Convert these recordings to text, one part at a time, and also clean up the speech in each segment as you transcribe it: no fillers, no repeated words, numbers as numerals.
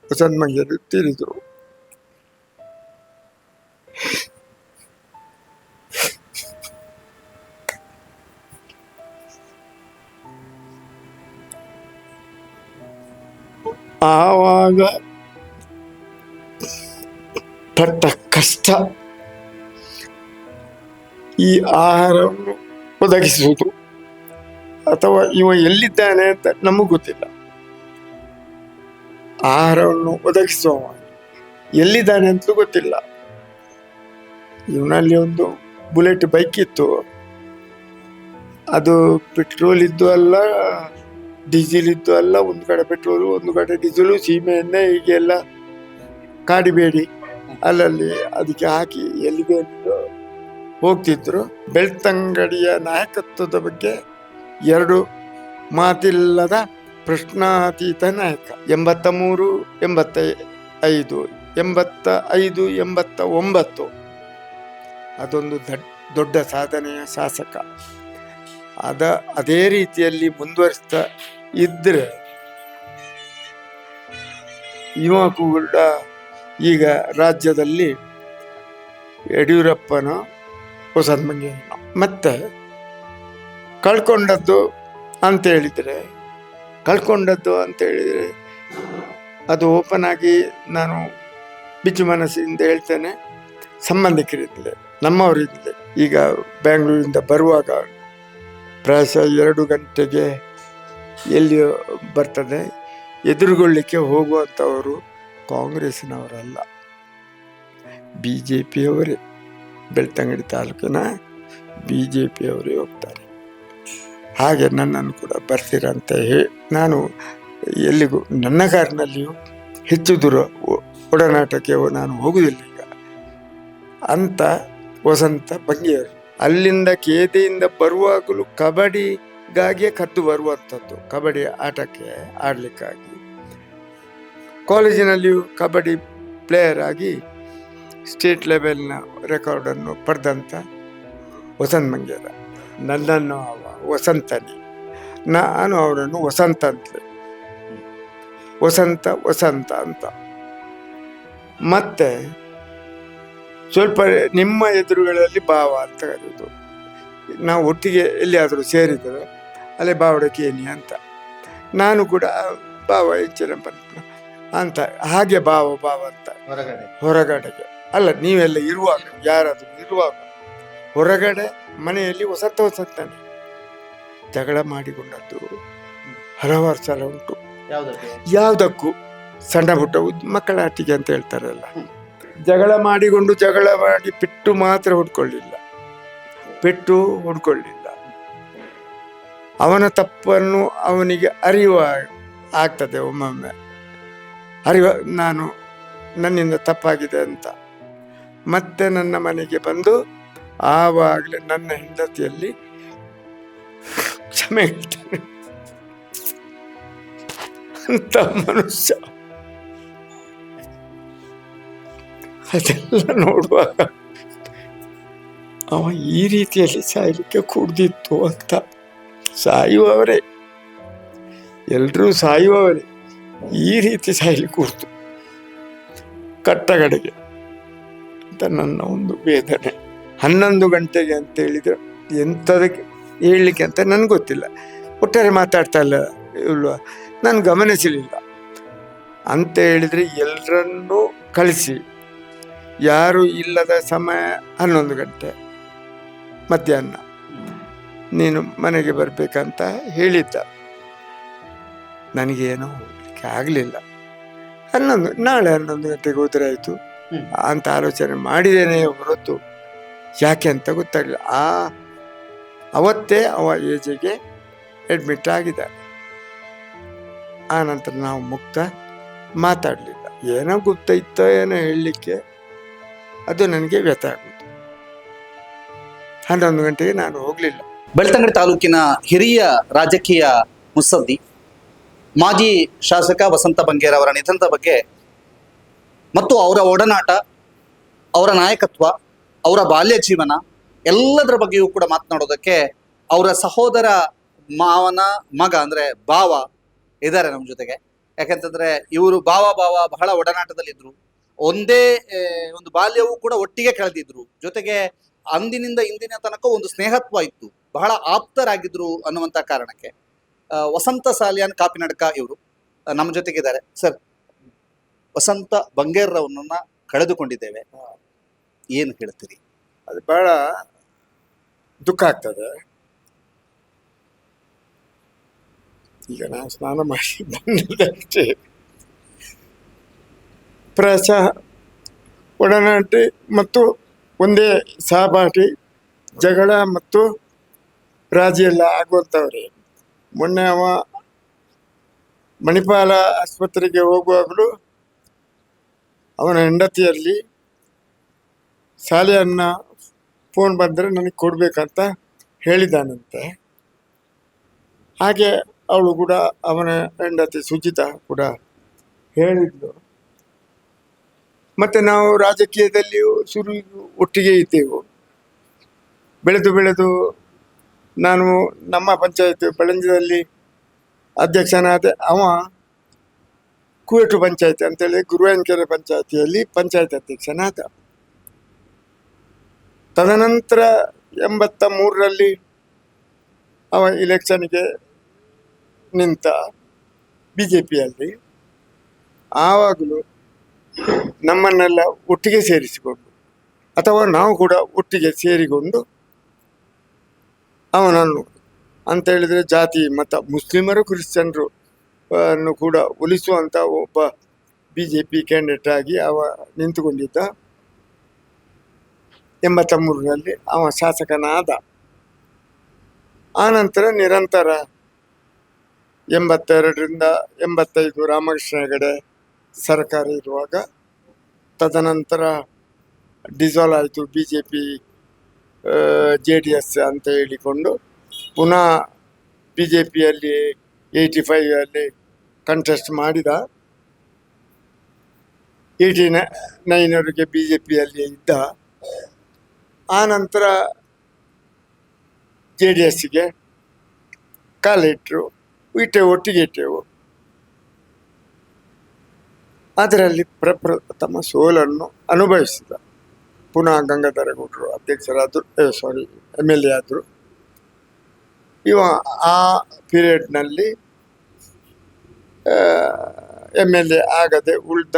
ವಸಂತ ಮಂಗ್ಯರು ತೀರಿದರು. ಆವಾಗ ಪಟ್ಟ ಕಷ್ಟ, ಈ ಆಹಾರವನ್ನು ಒದಗಿಸುವುದು ಅಥವಾ ಇವ ಎಲ್ಲಿದ್ದಾನೆ ಅಂತ ನಮಗೂ ಗೊತ್ತಿಲ್ಲ. ಆಹಾರವನ್ನು ಒದಗಿಸುವ ಎಲ್ಲಿದ್ದಾನೆ ಅಂತಲೂ ಗೊತ್ತಿಲ್ಲ. ಇವನಲ್ಲಿ ಒಂದು ಬುಲೆಟ್ ಬೈಕ್ ಇತ್ತು, ಅದು ಪೆಟ್ರೋಲ್ ಇದ್ದು ಅಲ್ಲ, ಡೀಸೆಲ್ ಇದ್ದು ಅಲ್ಲ. ಒಂದು ಕಡೆ ಪೆಟ್ರೋಲು, ಒಂದು ಕಡೆ ಡೀಸೆಲು, ಸೀಮೆ ಎಣ್ಣೆ ಹೀಗೆಲ್ಲ ಕಾಡಿಬೇಡಿ ಅಲ್ಲಲ್ಲಿ ಅದಕ್ಕೆ ಹಾಕಿ ಎಲ್ಲಿಗೆ ಹೋಗ್ತಿದ್ರು. ಬೆಳ್ತಂಗಡಿಯ ನಾಯಕತ್ವದ ಬಗ್ಗೆ ಎರಡು ಮಾತಿಲ್ಲದ ಪ್ರಶ್ನಾತೀತ ನಾಯಕ. 83, 85, 85, 89 ಅದೊಂದು ದೊಡ್ಡ ಸಾಧನೆಯ ಶಾಸಕ. ಅದೇ ರೀತಿಯಲ್ಲಿ ಮುಂದುವರಿಸ್ತಾ ಇದ್ರೆ ಇವ ಕೂಡ ಈಗ ರಾಜ್ಯದಲ್ಲಿ ಯಡಿಯೂರಪ್ಪನ ವಸಂತ ಮಂಗ್ಯನ ಮತ್ತೆ ಕಳ್ಕೊಂಡದ್ದು ಅಂತ ಹೇಳಿದರೆ ಅದು ಓಪನ್ ಆಗಿ ನಾನು ಬಿಚ್ಚು ಮನಸ್ಸಿಂದ ಹೇಳ್ತೇನೆ. ಸಂಬಂಧಿಕರಿದ್ದೆ, ನಮ್ಮವರಿದ್ದೆ. ಈಗ ಬೆಂಗಳೂರಿಂದ ಬರುವಾಗ ಪ್ರಾಯಶಃ 2 ಗಂಟೆಗೆ ಎಲ್ಲಿ ಬರ್ತದೆ, ಎದುರುಗೊಳ್ಳಿಕ್ಕೆ ಹೋಗುವಂಥವರು ಕಾಂಗ್ರೆಸ್ಸಿನವರಲ್ಲ, BJPಯವರೇ. ಬೆಳ್ತಂಗಡಿ ತಾಲೂಕಿನ BJPಯವರೇ ಹೋಗ್ತಾರೆ. ಹಾಗೆ ನನ್ನನ್ನು ಕೂಡ ಬರ್ತೀರಂತ ನಾನು ಎಲ್ಲಿಗೂ ನನ್ನ ಕಾರಿನಲ್ಲಿಯೂ ಹೆಚ್ಚು ದೂರ ಒಡನಾಟಕ್ಕೆ ನಾನು ಹೋಗುವುದಿಲ್ಲ ಈಗ ಅಂತ ವಸಂತ ಮಂಗ್ಯರು. ಅಲ್ಲಿಂದ ಕೇತೆಯಿಂದ ಬರುವಾಗಲೂ ಕಬಡ್ಡಿಗಾಗಿಯೇ ಕದ್ದು ಬರುವಂಥದ್ದು, ಕಬಡ್ಡಿ ಆಟಕ್ಕೆ ಆಡಲಿಕ್ಕಾಗಿ. ಕಾಲೇಜಿನಲ್ಲಿಯೂ ಕಬಡ್ಡಿ ಪ್ಲೇಯರ್ ಆಗಿ ಸ್ಟೇಟ್ ಲೆವೆಲ್ನ ರೆಕಾರ್ಡನ್ನು ಪಡೆದಂಥ ವಸಂತ ಮಂಗ್ಯರ. ನನ್ನನ್ನು ಅವ ವಸಂತನಿ, ನಾನು ಅವರನ್ನು ವಸಂತ ಅಂತಲೇ, ವಸಂತ ಅಂತ. ಮತ್ತೆ ಸ್ವಲ್ಪ ನಿಮ್ಮ ಎದುರುಗಳಲ್ಲಿ ಭಾವ ಅಂತ ಕರೆಯೋದು. ನಾವು ಒಟ್ಟಿಗೆ ಎಲ್ಲಿಯಾದರೂ ಸೇರಿದರೆ ಅಲ್ಲೇ ಬಾವಡಕೇನಿ ಅಂತ, ನಾನು ಕೂಡ ಭಾವ ಹೆಚ್ಚಿನ ಅಂತ, ಹಾಗೆ ಭಾವ ಅಂತ ಹೊರಗಡೆಗೆ ಅಲ್ಲ, ನೀವೆಲ್ಲ ಇರುವಾಗ, ಯಾರಾದರೂ ಇರುವಾಗ ಹೊರಗಡೆ ಮನೆಯಲ್ಲಿ ವಸಂತನೇ. ಜಗಳ ಮಾಡಿಕೊಂಡದ್ದು ಹಲವಾರು ಸಲ ಉಂಟು. ಯಾವುದಕ್ಕೂ ಸಣ್ಣ ಪುಟ್ಟ ಮಕ್ಕಳ ಆಟಿಕೆ ಅಂತ ಹೇಳ್ತಾರಲ್ಲ, ಜಗಳ ಮಾಡಿ ಪೆಟ್ಟು ಮಾತ್ರ ಹೊಡ್ಕೊಳ್ಳಿಲ್ಲ. ಅವನ ತಪ್ಪನ್ನು ಅವನಿಗೆ ಅರಿವು ಆಗ್ತದೆ, ಒಮ್ಮೊಮ್ಮೆ ನನ್ನಿಂದ ತಪ್ಪಾಗಿದೆ ಅಂತ. ಮತ್ತೆ ನನ್ನ ಮನೆಗೆ ಬಂದು ಆವಾಗಲೇ ನನ್ನ ಹೆಂಡತಿಯಲ್ಲಿ ಕ್ಷಮೆ ಹೇಳ್ತಾನೆ ಅಂತ ಮನುಷ್ಯ. ಅದೆಲ್ಲ ನೋಡುವಾಗ ಅವ ಈ ರೀತಿಯಲ್ಲಿ ಸಾಯಲಿಕ್ಕೆ ಕೂಡ್ದಿತ್ತು ಅಂತ. ಸಾಯುವವರೇ, ಎಲ್ರೂ ಸಾಯುವವರೇ, ಈ ರೀತಿ ಸಾಯಲಿಕ್ಕೆ ಕೂಡ್ತು ಕಟ್ಟಗಡೆಗೆ ಅಂತ ನನ್ನ ಒಂದು ವೇದನೆ. 11 ಗಂಟೆಗೆ ಅಂತ ಹೇಳಿದ್ರೆ ಎಂಥದಕ್ಕೆ ಹೇಳಲಿಕ್ಕೆ ಅಂತ ನನಗೆ ಗೊತ್ತಿಲ್ಲ. ಒಟ್ಟಾರೆ ಮಾತಾಡ್ತಾ ಇಲ್ಲ ಇಲ್ವಾ, ನಾನು ಗಮನಿಸಲಿಲ್ಲ. ಅಂತ ಹೇಳಿದರೆ ಎಲ್ಲರನ್ನೂ ಕಳಿಸಿ, ಯಾರು ಇಲ್ಲದ ಸಮಯ 11 ಗಂಟೆ ಮಧ್ಯಾಹ್ನ ನೀನು ಮನೆಗೆ ಬರಬೇಕಂತ ಹೇಳಿದ್ದ. ನನಗೇನೋ ಹೋಗ್ಲಿಕ್ಕೆ ಆಗಲಿಲ್ಲ. ನಾಳೆ 11 ಗಂಟೆಗೆ ಹೋದರೆ ಆಯಿತು ಅಂತ ಆಲೋಚನೆ ಮಾಡಿದ್ದೇನೆ ಹೊರತು ಯಾಕೆ ಅಂತ ಗೊತ್ತಾಗಲಿಲ್ಲ. ಅವತ್ತೇ ಅವ ಏಜಿಗೆ ಅಡ್ಮಿಟ್ ಆಗಿದ್ದಾನೆ. ಆ ನಂತರ ನಾವು ಮುಕ್ತ ಮಾತಾಡಲಿಲ್ಲ. ಏನೋ ಗುಪ್ತ ಇತ್ತೋ ಏನೋ ಹೇಳಲಿಕ್ಕೆ, ಅದು ನನಗೆ ವ್ಯಥ ಆಗುತ್ತೆ. 11 ಗಂಟೆಗೆ ನಾನು ಹೋಗಲಿಲ್ಲ. ಬೆಳ್ತಂಗಡಿ ತಾಲೂಕಿನ ಹಿರಿಯ ರಾಜಕೀಯ ಮುತ್ಸದ್ದಿ ಮಾಜಿ ಶಾಸಕ ವಸಂತ ಬಂಗೇರ ಅವರ ನಿಧನದ ಬಗ್ಗೆ ಮತ್ತು ಅವರ ಒಡನಾಟ, ಅವರ ನಾಯಕತ್ವ, ಅವರ ಬಾಲ್ಯ ಜೀವನ ಎಲ್ಲದರ ಬಗ್ಗೆಯೂ ಕೂಡ ಮಾತನಾಡೋದಕ್ಕೆ ಅವರ ಸಹೋದರ ಮಾವನ ಮಗ ಅಂದರೆ ಭಾವ ಇದ್ದಾರೆ ನಮ್ಮ ಜೊತೆಗೆ. ಯಾಕಂತಂದ್ರೆ ಇವರು ಭಾವ ಬಹಳ ಒಡನಾಟದಲ್ಲಿದ್ರು. ಒಂದೇ ಒಂದು ಬಾಲ್ಯವೂ ಕೂಡ ಒಟ್ಟಿಗೆ ಕಳೆದಿದ್ರು. ಜೊತೆಗೆ ಅಂದಿನಿಂದ ಇಂದಿನ ತನಕ ಒಂದು ಸ್ನೇಹತ್ವ ಇತ್ತು, ಬಹಳ ಆಪ್ತರಾಗಿದ್ರು ಅನ್ನುವಂತ ಕಾರಣಕ್ಕೆ ವಸಂತ ಸಾಲಿಯಾನ್ ಕಾಪಿನಡ್ಕ ಇವರು ನಮ್ಮ ಜೊತೆಗಿದ್ದಾರೆ. ಸರ್, ವಸಂತ ಬಂಗೇರ್ರವರನ್ನ ಕಳೆದುಕೊಂಡಿದ್ದೇವೆ, ಏನು ಹೇಳ್ತೀರಿ? ಅದು ಬಹಳ ದುಃಖ ಆಗ್ತದೆ. ಈಗ ನಾನು ಸ್ನಾನ ಮಾಡಿ ಬಂದಿದ್ದಷ್ಟೇ. ಪ್ರಾಯಶಃ ಒಡನಾಟಿ ಮತ್ತು ಒಂದೇ ಸಹಪಾಠಿ, ಜಗಳ ಮತ್ತು ರಾಜಿ ಎಲ್ಲ ಆಗುವಂಥವ್ರೆ. ಮೊನ್ನೆ ಅವ ಮಣಿಪಾಲ ಆಸ್ಪತ್ರೆಗೆ ಹೋಗುವಾಗಲೂ ಅವನ ಹೆಂಡತಿಯಲ್ಲಿ ಸಾಲಿಯನ್ನ ಫೋನ್ ಬಂದರೆ ನನಗೆ ಕೊಡಬೇಕಂತ ಹೇಳಿದ್ದಾನಂತೆ. ಹಾಗೆ ಅವಳು ಕೂಡ, ಅವನ ಹೆಂಡತಿ ಸುಜಿತಾ ಕೂಡ ಹೇಳಿದ್ಲು. ಮತ್ತು ನಾವು ರಾಜಕೀಯದಲ್ಲಿಯೂ ಶುರು ಒಟ್ಟಿಗೆ ಇದ್ದೆವು. ಬೆಳೆದು ನಾನು ನಮ್ಮ ಪಂಚಾಯತ್ ಬೆಳಂಜದಲ್ಲಿ ಅಧ್ಯಕ್ಷನಾದ. ಅವ ಕುವೆಟು ಪಂಚಾಯತಿ ಅಂತೇಳಿ ಗುರುವಾಯನಕೆರೆ ಪಂಚಾಯತಿಯಲ್ಲಿ ಪಂಚಾಯತ್ ಅಧ್ಯಕ್ಷನಾದ. ತದನಂತರ 83ರಲ್ಲಿ ಅವ ಇಲೆಕ್ಷನ್ಗೆ ನಿಂತ BJPಯಲ್ಲಿ. ಆವಾಗಲೂ ನಮ್ಮನ್ನೆಲ್ಲ ಒಟ್ಟಿಗೆ ಸೇರಿಸಿಕೊಂಡು, ಅಥವಾ ನಾವು ಕೂಡ ಒಟ್ಟಿಗೆ ಸೇರಿಕೊಂಡು ಅವನನ್ನು ಅಂತ ಹೇಳಿದರೆ ಜಾತಿ ಮತ, ಮುಸ್ಲಿಮರು ಕ್ರಿಶ್ಚಿಯನ್ರು ಅನ್ನು ಕೂಡ ಒಲಿಸುವಂಥ ಒಬ್ಬ BJP ಕ್ಯಾಂಡಿಡೇಟ್ ಆಗಿ ಅವ ನಿಂತುಕೊಂಡಿದ್ದ. 83ರಲ್ಲಿ ಅವ ಶಾಸಕನಾದ. ಆನಂತರ ನಿರಂತರ 82ರಿಂದ 85 ರಾಮಕೃಷ್ಣ ಹೆಗಡೆ ಸರ್ಕಾರ ಇರುವಾಗ, ತದನಂತರ ಡಿಸಾಲ್ವ್ ಆಯಿತು BJP JDS ಅಂತ ಹೇಳಿಕೊಂಡು. ಪುನಃ BJPಯಲ್ಲಿ 85ಅಲ್ಲಿ ಕಂಟೆಸ್ಟ್ ಮಾಡಿದ. 89ವರೆಗೆ BJPಯಲ್ಲಿ ಇದ್ದ. ಆನಂತರ JDSಗೆ ಕಾಲಿಟ್ಟರು, ಒಟ್ಟಿಗೆ ಇಟ್ಟೆವು. ಅದರಲ್ಲಿ ಪ್ರಪ್ರಥಮ ಸೋಲನ್ನು ಅನುಭವಿಸಿದ. ಪುನಃ ಗಂಗಾಧರಗೌಡರು ಅಧ್ಯಕ್ಷರಾದರು, MLA ಆದರು. ಇವ ಆ ಪೀರಿಯಡ್ನಲ್ಲಿ MLA ಆಗದೆ ಉಳಿದ.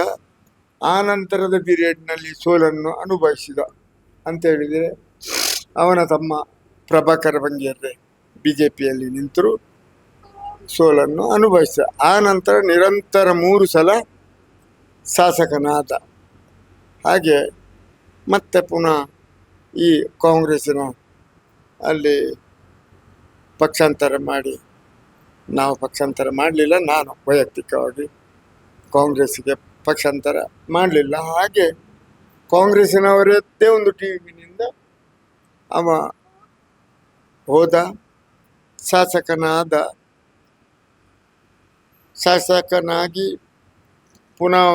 ಆನಂತರದ ಪೀರಿಯಡ್ನಲ್ಲಿ ಸೋಲನ್ನು ಅನುಭವಿಸಿದ ಅಂತ ಹೇಳಿದರೆ, ಅವನ ತಮ್ಮ ಪ್ರಭಾಕರ ಬಂಗೇರ್ರೆ BJPಯಲ್ಲಿ ನಿಂತರು, ಸೋಲನ್ನು ಅನುಭವಿಸಿದ. ಆ ನಂತರ ನಿರಂತರ 3 ಸಲ ಶಾಸಕನಾದ. ಹಾಗೆ ಮತ್ತೆ ಪುನಃ ಈ ಕಾಂಗ್ರೆಸ್ಸಿನ ಅಲ್ಲಿ ಪಕ್ಷಾಂತರ ಮಾಡಿ, ನಾವು ಪಕ್ಷಾಂತರ ಮಾಡಲಿಲ್ಲ, ನಾನು ವೈಯಕ್ತಿಕವಾಗಿ ಕಾಂಗ್ರೆಸ್ಸಿಗೆ ಪಕ್ಷಾಂತರ ಮಾಡಲಿಲ್ಲ. ಹಾಗೆ ಕಾಂಗ್ರೆಸ್ಸಿನವರದ್ದೇ ಒಂದು ಟೀಮಿನಿಂದ ಅವ ಹೋದ, ಶಾಸಕನಾಗಿ ಪುನಃ.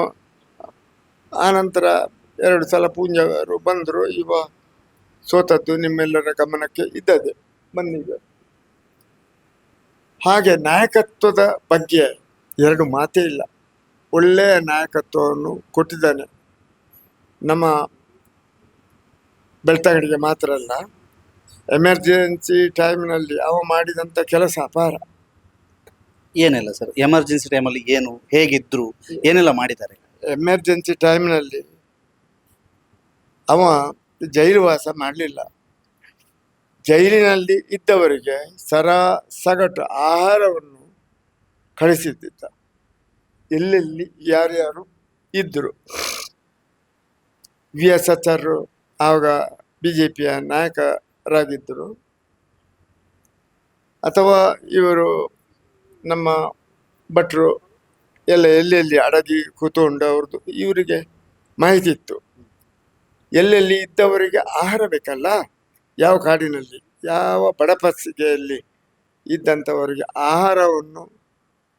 ಆನಂತರ 2 ಸಲ ಪೂಂಜವರು ಬಂದರು. ಇವ ಸೋತದ್ದು ನಿಮ್ಮೆಲ್ಲರ ಗಮನಕ್ಕೆ ಇದ್ದದೆ, ಬಂದಿದೆ. ಹಾಗೆ ನಾಯಕತ್ವದ ಬಗ್ಗೆ 2 ಮಾತೇ ಇಲ್ಲ. ಒಳ್ಳೆಯ ನಾಯಕತ್ವವನ್ನು ಕೊಟ್ಟಿದ್ದಾನೆ. ನಮ್ಮ ಬೆಳ್ತಂಗಡಿಗೆ ಮಾತ್ರ ಅಲ್ಲ, ಎಮರ್ಜೆನ್ಸಿ ಟೈಮ್ನಲ್ಲಿ ಅವ ಮಾಡಿದಂಥ ಕೆಲಸ ಅಪಾರ. ಏನೆಲ್ಲ ಸರ್ ಎಮರ್ಜೆನ್ಸಿ ಟೈಮಲ್ಲಿ ಏನು, ಹೇಗಿದ್ರು, ಏನೆಲ್ಲ ಮಾಡಿದ್ದಾರೆ? ಎಮರ್ಜೆನ್ಸಿ ಟೈಮ್ನಲ್ಲಿ ಅವ ಜೈಲುವಾಸ ಮಾಡಲಿಲ್ಲ. ಜೈಲಿನಲ್ಲಿ ಇದ್ದವರಿಗೆ ಸಗಟು ಆಹಾರವನ್ನು ಕಳಿಸಿದ್ದ. ಎಲ್ಲೆಲ್ಲಿ ಯಾರ್ಯಾರು ಇದ್ದರು. VS ಆಚಾರ್ಯರು ಆವಾಗ BJPಯ ನಾಯಕರಾಗಿದ್ದರು. ಅಥವಾ ಇವರು ನಮ್ಮ ಭಟ್ರು ಎಲ್ಲ ಎಲ್ಲೆಲ್ಲಿ ಅಡಗಿ ಕೂತ್ಕೊಂಡು ಅವ್ರದ್ದು ಇವರಿಗೆ ಮಾಹಿತಿ ಇತ್ತು. ಎಲ್ಲೆಲ್ಲಿ ಇದ್ದವರಿಗೆ ಆಹಾರ ಬೇಕಲ್ಲ, ಯಾವ ಕಾಡಿನಲ್ಲಿ ಯಾವ ಬಡಪಸಿಗೆಯಲ್ಲಿ ಇದ್ದಂಥವರಿಗೆ ಆಹಾರವನ್ನು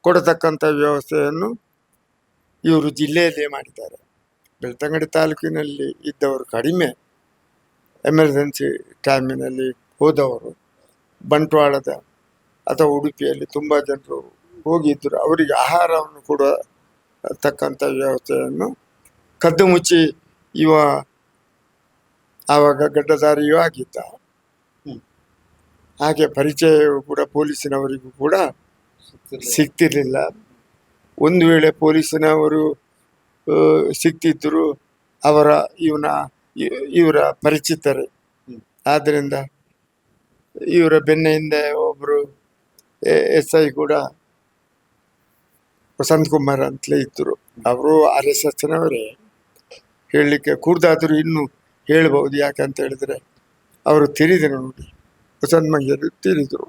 ಕೊಡತಕ್ಕಂಥ ವ್ಯವಸ್ಥೆಯನ್ನು ಇವರು ಜಿಲ್ಲೆಯಲ್ಲೇ ಮಾಡಿದ್ದಾರೆ. ಬೆಳ್ತಂಗಡಿ ತಾಲೂಕಿನಲ್ಲಿ ಇದ್ದವರು ಕಡಿಮೆ. ಎಮರ್ಜೆನ್ಸಿ ಟೈಮಿನಲ್ಲಿ ಹೋದವರು ಬಂಟ್ವಾಳದ ಅಥವಾ ಉಡುಪಿಯಲ್ಲಿ ತುಂಬ ಜನರು ಹೋಗಿದ್ದರು. ಅವರಿಗೆ ಆಹಾರವನ್ನು ಕೊಡುವ ತಕ್ಕಂಥ ವ್ಯವಸ್ಥೆಯನ್ನು ಕದ್ದು ಮುಚ್ಚಿ ಇವ ಆವಾಗ ಗಡ್ಡಧಾರಿಯೂ ಆಗಿದ್ದ. ಹಾಗೆ ಪರಿಚಯವೂ ಕೂಡ ಪೊಲೀಸಿನವರಿಗೂ ಕೂಡ ಸಿಗ್ತಿರ್ಲಿಲ್ಲ. ಒಂದು ವೇಳೆ ಪೊಲೀಸಿನವರು ಸಿಗ್ತಿದ್ದರು ಇವರ ಪರಿಚಿತರೇ. ಆದ್ದರಿಂದ ಇವರ ಬೆನ್ನ ಹಿಂದೆ ಒಬ್ಬರು SI ಕೂಡ ವಸಂತ್ ಕುಮಾರ್ ಅಂತಲೇ ಇದ್ದರು. ಅವರು RSSನವರೇ. ಹೇಳಲಿಕ್ಕೆ ಕೂಡ್ದಾದರೂ ಇನ್ನೂ ಹೇಳ್ಬೋದು. ಯಾಕಂತ ಹೇಳಿದ್ರೆ ಅವರು ತಿರಿದರು ನೋಡಿ, ವಸಂತ್ ಮಂಜರು ತಿರಿದರು.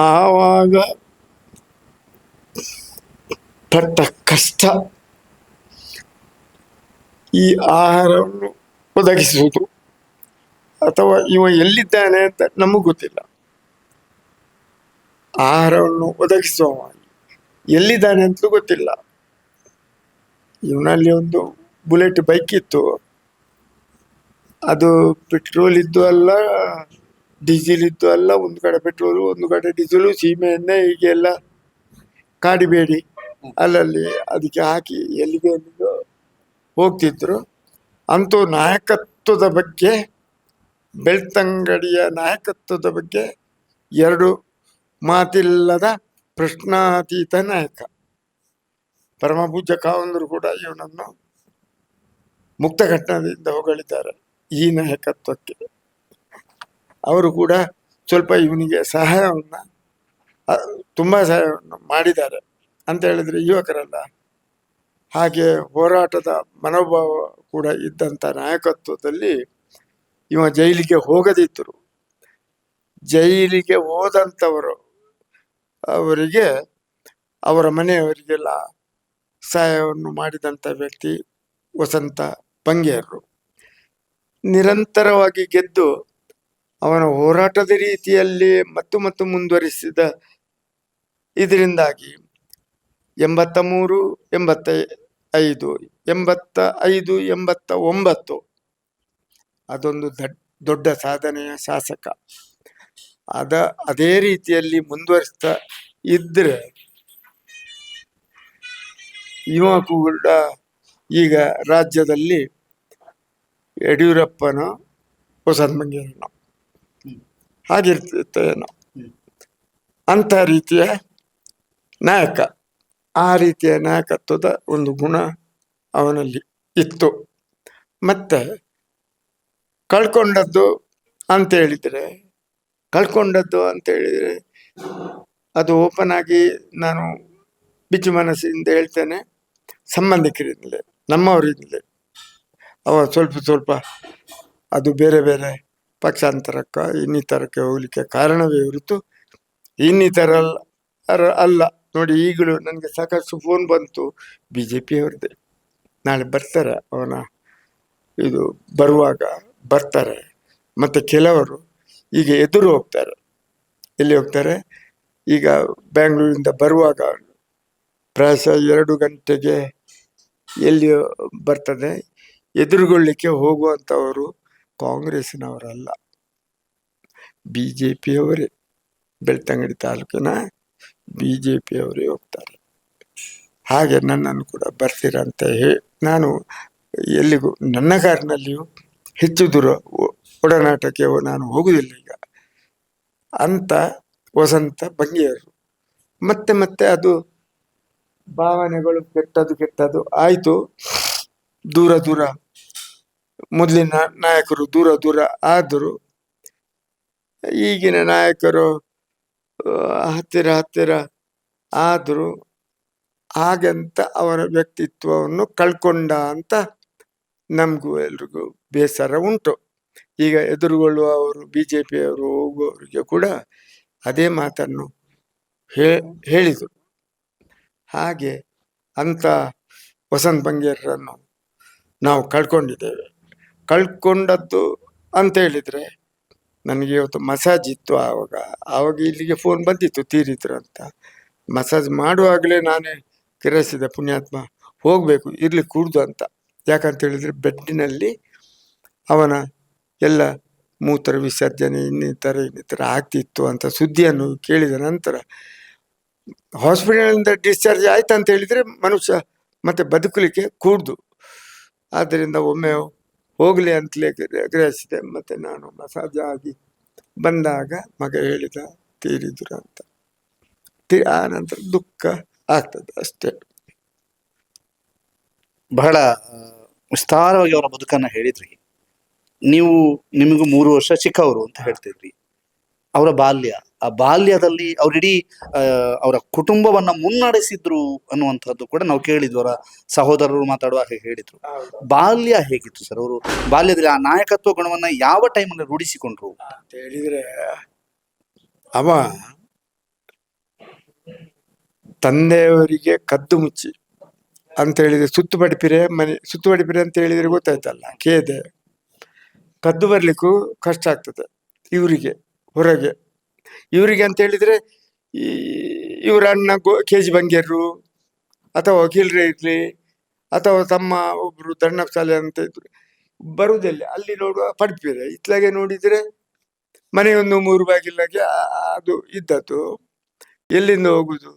ಆವಾಗ ಪಟ್ಟ ಕಷ್ಟ, ಈ ಆಹಾರವನ್ನು ಒದಗಿಸುವುದು ಅಥವಾ ಇವ ಎಲ್ಲಿದ್ದಾನೆ ಅಂತ ನಮಗೂ ಗೊತ್ತಿಲ್ಲ. ಆಹಾರವನ್ನು ಒದಗಿಸುವ ಎಲ್ಲಿದ್ದಾನೆ ಅಂತಲೂ ಗೊತ್ತಿಲ್ಲ. ಇವನಲ್ಲಿ ಒಂದು ಬುಲೆಟ್ ಬೈಕ್ ಇತ್ತು. ಅದು ಪೆಟ್ರೋಲ್ ಇದ್ದು ಅಲ್ಲ, ಡೀಸೆಲ್ ಇದ್ದು ಅಲ್ಲ. ಒಂದು ಕಡೆ ಪೆಟ್ರೋಲು, ಒಂದು ಕಡೆ ಡೀಸೆಲು, ಸೀಮೆ ಎಣ್ಣೆ ಹೀಗೆಲ್ಲ ಕಾಡಿಬೇಡಿ ಅಲ್ಲಲ್ಲಿ ಅದಕ್ಕೆ ಹಾಕಿ ಎಲ್ಲಿಗೆ ಹೋಗ್ತಿದ್ರು. ಅಂತೂ ನಾಯಕತ್ವದ ಬಗ್ಗೆ, ಬೆಳ್ತಂಗಡಿಯ ನಾಯಕತ್ವದ ಬಗ್ಗೆ ಎರಡು ಮಾತಿಲ್ಲದ ಪ್ರಶ್ನಾತೀತ ನಾಯಕ. ಪರಮಪೂಜ್ಯ ಕಾವಂದರು ಕೂಡ ಇವನನ್ನು ಮುಕ್ತಘಟ್ಟದಿಂದ ಹೊಗಳಿದ್ದಾರೆ ಈ ನಾಯಕತ್ವಕ್ಕೆ. ಅವರು ಕೂಡ ಸ್ವಲ್ಪ ಇವನಿಗೆ ಸಹಾಯವನ್ನು, ತುಂಬ ಸಹಾಯವನ್ನು ಮಾಡಿದ್ದಾರೆ ಅಂತ ಹೇಳಿದ್ರೆ ಯುವಕರಲ್ಲ. ಹಾಗೆ ಹೋರಾಟದ ಮನೋಭಾವ ಕೂಡ ಇದ್ದಂಥ ನಾಯಕತ್ವದಲ್ಲಿ ಇವ ಜೈಲಿಗೆ ಹೋಗದಿದ್ದರು. ಜೈಲಿಗೆ ಹೋದಂಥವರು ಅವರಿಗೆ, ಅವರ ಮನೆಯವರಿಗೆಲ್ಲ ಸಹಾಯವನ್ನು ಮಾಡಿದಂಥ ವ್ಯಕ್ತಿ ವಸಂತ ಬಂಗೇರರು. ನಿರಂತರವಾಗಿ ಗೆದ್ದು ಅವನ ಹೋರಾಟದ ರೀತಿಯಲ್ಲಿ ಮತ್ತು ಮುಂದುವರಿಸಿದ ಇದರಿಂದಾಗಿ 83, 85, 85, 89 ಅದೊಂದು ದೊಡ್ಡ ಸಾಧನೆಯ ಶಾಸಕ. ಅದೇ ರೀತಿಯಲ್ಲಿ ಮುಂದುವರಿಸ್ತಾ ಇದ್ರೆ ಇವ ಕೂಡ ಈಗ ರಾಜ್ಯದಲ್ಲಿ ಯಡಿಯೂರಪ್ಪನ ವಸಂತ ಬಂಗೇರನ ಹಾಗಿರ್ತೇನೋ ಅಂಥ ರೀತಿಯ ನಾಯಕ. ಆ ರೀತಿಯ ನಾಯಕತ್ವದ ಒಂದು ಗುಣ ಅವನಲ್ಲಿ ಇತ್ತು. ಮತ್ತೆ ಕಳ್ಕೊಂಡದ್ದು ಅಂತೇಳಿದರೆ ಅದು ಓಪನ್ ಆಗಿ ನಾನು ಬಿಚ್ಚು ಮನಸ್ಸಿಂದ ಹೇಳ್ತೇನೆ. ಸಂಬಂಧಿಕರಿಂದಲೇ, ನಮ್ಮವರಿಂದಲೇ. ಅವ ಸ್ವಲ್ಪ ಅದು ಬೇರೆ ಬೇರೆ ಪಕ್ಷಾಂತರಕ್ಕೆ ಇನ್ನಿತರಕ್ಕೆ ಹೋಗ್ಲಿಕ್ಕೆ ಕಾರಣವೇ ಹೊರತು ಇನ್ನಿತರ ಅಲ್ಲ. ನೋಡಿ, ಈಗಲೂ ನನಗೆ ಸಾಕಷ್ಟು ಫೋನ್ ಬಂತು, BJP ಅವ್ರದ್ದೇ. ನಾಳೆ ಬರ್ತಾರೆ, ಅವನ ಇದು ಬರುವಾಗ ಬರ್ತಾರೆ. ಮತ್ತು ಕೆಲವರು ಈಗ ಎದುರು ಹೋಗ್ತಾರೆ. ಎಲ್ಲಿ ಹೋಗ್ತಾರೆ? ಈಗ ಬೆಂಗಳೂರಿಂದ ಬರುವಾಗ ಪ್ರಾಯಶಃ 2 ಗಂಟೆಗೆ ಎಲ್ಲಿ ಬರ್ತದೆ, ಎದುರುಗೊಳ್ಳಿಕ್ಕೆ ಹೋಗುವಂಥವರು ಕಾಂಗ್ರೆಸ್ಸಿನವರಲ್ಲ, BJP ಅವರೇ. ಬೆಳ್ತಂಗಡಿ ತಾಲೂಕಿನ BJP ಅವರೇ ಹೋಗ್ತಾರೆ. ಹಾಗೆ ನನ್ನನ್ನು ಕೂಡ ಬರ್ತೀರಂತ ನಾನು ಎಲ್ಲಿಗೂ ನನ್ನ ಕಾರಿನಲ್ಲಿಯೂ ಹೆಚ್ಚು ದೂರ ಒಡನಾಟಕ್ಕೆ ನಾನು ಹೋಗುವುದಿಲ್ಲ ಈಗ ಅಂತ ವಸಂತ ಬಂಗೇರರು. ಮತ್ತೆ ಅದು ಭಾವನೆಗಳು ಕೆಟ್ಟದು ಆಯಿತು. ದೂರ ಮೊದಲಿನ ನಾಯಕರು ದೂರ ಆದರು. ಈಗಿನ ನಾಯಕರು ಹತ್ತಿರ ಆದರು. ಹಾಗಂತ ಅವರ ವ್ಯಕ್ತಿತ್ವವನ್ನು ಕಳ್ಕೊಂಡ ಅಂತ ನಮಗೂ ಎಲ್ರಿಗೂ ಬೇಸರ ಉಂಟು. ಈಗ ಎದುರುಗೊಳ್ಳುವವರು BJP ಅವರು ಹೋಗುವವರಿಗೆ ಕೂಡ ಅದೇ ಮಾತನ್ನು ಹೇಳಿದರು. ಹಾಗೆ ಅಂತ ವಸಂತ ಬಂಗೇರರನ್ನು ನಾವು ಕಳ್ಕೊಂಡಿದ್ದೇವೆ. ಕಳ್ಕೊಂಡದ್ದು ಅಂತ ಹೇಳಿದರೆ, ನನಗೆ ಇವತ್ತು ಮಸಾಜ್ ಇತ್ತು. ಆವಾಗ ಇಲ್ಲಿಗೆ ಫೋನ್ ಬಂದಿತ್ತು ತೀರಿದ್ರು ಅಂತ. ಮಸಾಜ್ ಮಾಡುವಾಗಲೇ ನಾನೇ ಕಿರಸಿದೆ, ಪುಣ್ಯಾತ್ಮ ಹೋಗಬೇಕು, ಇರ್ಲಿ ಕೂಡ್ದು ಅಂತ. ಯಾಕಂತ ಹೇಳಿದ್ರೆ ಬೆಡ್ಡಿನಲ್ಲಿ ಅವನ ಎಲ್ಲ ಮೂತ್ರ ವಿಸರ್ಜನೆ ಇನ್ನಿತರ ಆಗ್ತಿತ್ತು ಅಂತ ಸುದ್ದಿಯನ್ನು ಕೇಳಿದ ನಂತರ ಹಾಸ್ಪಿಟಲಿಂದ ಡಿಸ್ಚಾರ್ಜ್ ಆಯ್ತು ಅಂತ ಹೇಳಿದ್ರೆ ಮನುಷ್ಯ ಮತ್ತೆ ಬದುಕಲಿಕ್ಕೆ ಕೂಡ್ದು. ಆದ್ದರಿಂದ ಒಮ್ಮೆ ಹೋಗ್ಲಿ ಅಂತಲೇ ಗ್ರಹಿಸಿದೆ. ಮತ್ತೆ ನಾನು ಮಸಾಜ್ ಆಗಿ ಬಂದಾಗ ಮಗ ಹೇಳಿದ ತೀರಿದ್ರು ಅಂತ. ಆ ನಂತರ ದುಃಖ ಆಗ್ತದೆ ಅಷ್ಟೇ. ಬಹಳ ವಿಸ್ತಾರವಾಗಿ ಅವರ ಬದುಕನ್ನ ಹೇಳಿದ್ರಿ. ನೀವು ನಿಮಗೂ 3 ವರ್ಷ ಚಿಕ್ಕವರು ಅಂತ ಹೇಳ್ತಿದ್ರಿ. ಅವರ ಬಾಲ್ಯ, ಆ ಬಾಲ್ಯದಲ್ಲಿ ಅವರಿಡೀ ಅವರ ಕುಟುಂಬವನ್ನ ಮುನ್ನಡೆಸಿದ್ರು ಅನ್ನುವಂಥದ್ದು ಕೂಡ ನಾವು ಕೇಳಿದ್ವಿ. ಅವರ ಸಹೋದರರು ಮಾತಾಡುವಾಗ ಹೇಳಿದ್ರು. ಬಾಲ್ಯ ಹೇಗಿತ್ತು ಸರ್? ಅವರು ಬಾಲ್ಯದಲ್ಲಿ ಆ ನಾಯಕತ್ವ ಗುಣವನ್ನ ಯಾವ ಟೈಮಲ್ಲಿ ರೂಢಿಸಿಕೊಂಡ್ರು ಅಂತ ಹೇಳಿದ್ರೆ, ಅವ ತಂದೆಯವರಿಗೆ ಕದ್ದು ಮುಚ್ಚಿ ಅಂತ ಹೇಳಿದ್ರೆ ಸುತ್ತುಪಡಿಪಿರೆ ಅಂತ ಹೇಳಿದ್ರೆ ಗೊತ್ತಾಯ್ತಲ್ಲ, ಕೇದೆ ಕದ್ದು ಬರ್ಲಿಕ್ಕೂ ಕಷ್ಟ ಆಗ್ತದೆ ಇವರಿಗೆ ಹೊರಗೆ. ಇವರಿಗೆ ಅಂತ ಹೇಳಿದ್ರೆ ಇವರ ಅಣ್ಣ KG ಬಂಗೇರು ಅಥವಾ ವಕೀಲರೇ ಇರ್ಲಿ ಅಥವಾ ತಮ್ಮ ಒಬ್ರು ದಂಡಸಾಲೆ ಅಂತ ಇದ್ರು, ಬರುವುದಿಲ್ಲ ಅಲ್ಲಿ ನೋಡುವ ಪಡಿಪಿರೆ. ಇತ್ಲಾಗೆ ನೋಡಿದ್ರೆ ಮನೆಯೊಂದು 3 ಬಾಗಿಲಾಗೆ ಅದು ಇದ್ದದ್ದು. ಎಲ್ಲಿಂದ ಹೋಗುದು?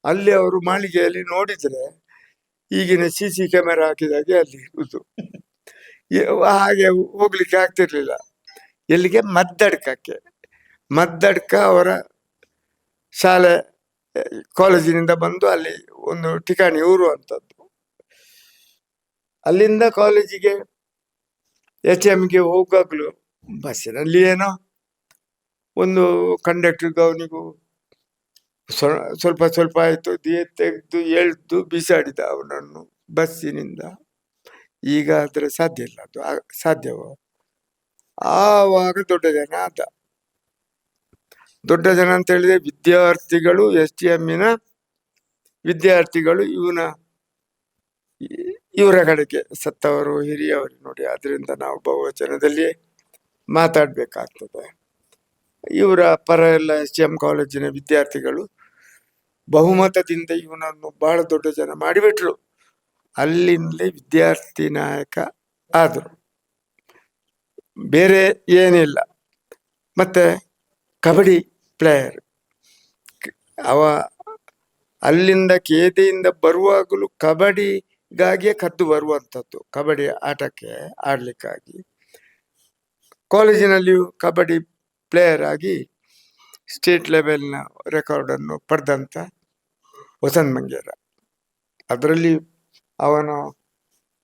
ಅಲ್ಲಿ ಅವರು ಮಾಳಿಗೆಯಲ್ಲಿ ನೋಡಿದ್ರೆ ಈಗಿನ CC ಕ್ಯಾಮೆರಾ ಹಾಕಿದಾಗೆ ಅಲ್ಲಿ ಇರುವುದು. ಹಾಗೆ ಹೋಗ್ಲಿಕ್ಕೆ ಆಗ್ತಿರ್ಲಿಲ್ಲ. ಎಲ್ಲಿಗೆ? ಮದ್ದಡ್ಕ ಅವರ ಶಾಲೆ ಕಾಲೇಜಿನಿಂದ ಬಂದು ಅಲ್ಲಿ ಒಂದು ಠಿಕಾಣಿ ಊರುವಂಥದ್ದು. ಅಲ್ಲಿಂದ ಕಾಲೇಜಿಗೆ HMಗೆ ಹೋಗಾಗ್ಲು ಬಸ್ಸಿನಲ್ಲಿ ಏನೋ ಒಂದು ಕಂಡಕ್ಟರ್ಗೆ ಅವನಿಗೂ ಸ್ವಲ್ಪ ಆಯ್ತು, ತೆಗೆದು ಎಳ್ದು ಬಿಸಾಡಿದ ಅವನನ್ನು ಬಸ್ಸಿನಿಂದ. ಈಗ ಆದ್ರೆ ಸಾಧ್ಯ ಇಲ್ಲ, ಅದು ಸಾಧ್ಯವೋ? ಆವಾಗ ದೊಡ್ಡ ಜನ ಆದ. ದೊಡ್ಡ ಜನ ಅಂತ ಹೇಳಿದ್ರೆ ವಿದ್ಯಾರ್ಥಿಗಳು, STMನ ವಿದ್ಯಾರ್ಥಿಗಳು ಇವರ ಕಡೆಗೆ ಸತ್ತವರು ಹಿರಿಯವರು ನೋಡಿ. ಅದರಿಂದ ನಾವು ಬಹುವಚನದಲ್ಲಿ ಮಾತಾಡ್ಬೇಕಾಗ್ತದೆ. ಇವರ ಪರ ಎಲ್ಲ STM ಕಾಲೇಜಿನ ವಿದ್ಯಾರ್ಥಿಗಳು ಬಹುಮತದಿಂದ ಇವನನ್ನು ಬಹಳ ದೊಡ್ಡ ಜನ ಮಾಡಿಬಿಟ್ರು. ಅಲ್ಲಿಂದಲೇ ವಿದ್ಯಾರ್ಥಿ ನಾಯಕ ಆದರು, ಬೇರೆ ಏನಿಲ್ಲ. ಮತ್ತೆ ಕಬಡ್ಡಿ ಪ್ಲೇಯರ್ ಅವ. ಅಲ್ಲಿಂದ ಕೇದೆಯಿಂದ ಬರುವಾಗಲೂ ಕಬಡ್ಡಿಗಾಗಿಯೇ ಕದ್ದು ಬರುವಂಥದ್ದು, ಕಬಡ್ಡಿ ಆಟಕ್ಕೆ ಆಡ್ಲಿಕ್ಕಾಗಿ. ಕಾಲೇಜಿನಲ್ಲಿಯೂ ಕಬಡ್ಡಿ ಪ್ಲೇಯರ್ ಆಗಿ ಸ್ಟೇಟ್ ಲೆವೆಲ್ನ ರೆಕಾರ್ಡನ್ನು ಪಡೆದಂಥ ವಸಂತ ಬಂಗೇರ. ಅದರಲ್ಲಿ ಅವನು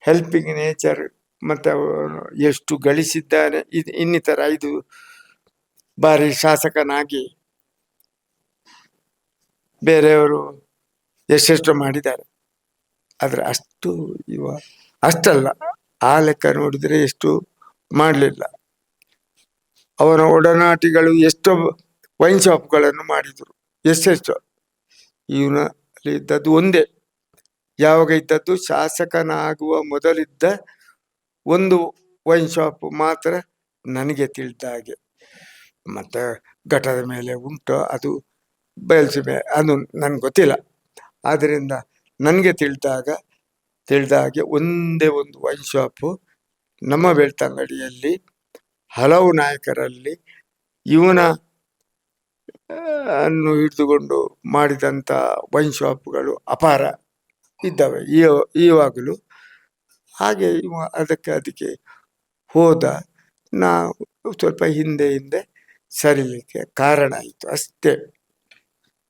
ಹೆಲ್ಪಿಂಗ್ ನೇಚರ್ ಮತ್ತು ಅವನು ಎಷ್ಟು ಗಳಿಸಿದ್ದಾನೆ. ಇನ್ನಿತರ 5 ಬಾರಿ ಶಾಸಕನಾಗಿ ಬೇರೆಯವರು ಎಷ್ಟೆಷ್ಟು ಮಾಡಿದ್ದಾರೆ. ಆದರೆ ಅಷ್ಟಲ್ಲ, ಆ ಲೆಕ್ಕ ನೋಡಿದರೆ ಎಷ್ಟು ಮಾಡಲಿಲ್ಲ. ಅವನ ಒಡನಾಟಿಗಳು ಎಷ್ಟೋ ವೈನ್ ಶಾಪ್ಗಳನ್ನು ಮಾಡಿದರು, ಎಷ್ಟೆಷ್ಟು. ಇವನಲ್ಲಿ ಇದ್ದದ್ದು ಒಂದೇ, ಯಾವಾಗ ಇದ್ದದ್ದು ಶಾಸಕನಾಗುವ ಮೊದಲಿದ್ದ ಒಂದು ವೈನ್ ಶಾಪ್ ಮಾತ್ರ ನನಗೆ ತಿಳಿದ ಹಾಗೆ. ಮತ್ತು ಘಟದ ಮೇಲೆ ಉಂಟು, ಅದು ಬಯಲ್ಸಿಮೆ, ಅದು ನನಗೆ ಗೊತ್ತಿಲ್ಲ. ಆದ್ದರಿಂದ ನನಗೆ ತಿಳಿದ ಹಾಗೆ ಒಂದೇ ಒಂದು ವೈನ್ ಶಾಪು ನಮ್ಮ ಬೆಳ್ತಂಗಡಿಯಲ್ಲಿ ಹಲವು ನಾಯಕರಲ್ಲಿ ಇವನ ಅನ್ನು ಹಿಡಿದುಕೊಂಡು ಮಾಡಿದಂಥ ವೈನ್ ಶಾಪ್ಗಳು ಅಪಾರ ಇದ್ದಾವೆ ಈವಾಗಲೂ. ಹಾಗೆ ಅದಕ್ಕೆ ಹೋದ. ನಾವು ಸ್ವಲ್ಪ ಹಿಂದೆ ಸರಿಲಿಕ್ಕೆ ಕಾರಣ ಆಯಿತು ಅಷ್ಟೇ.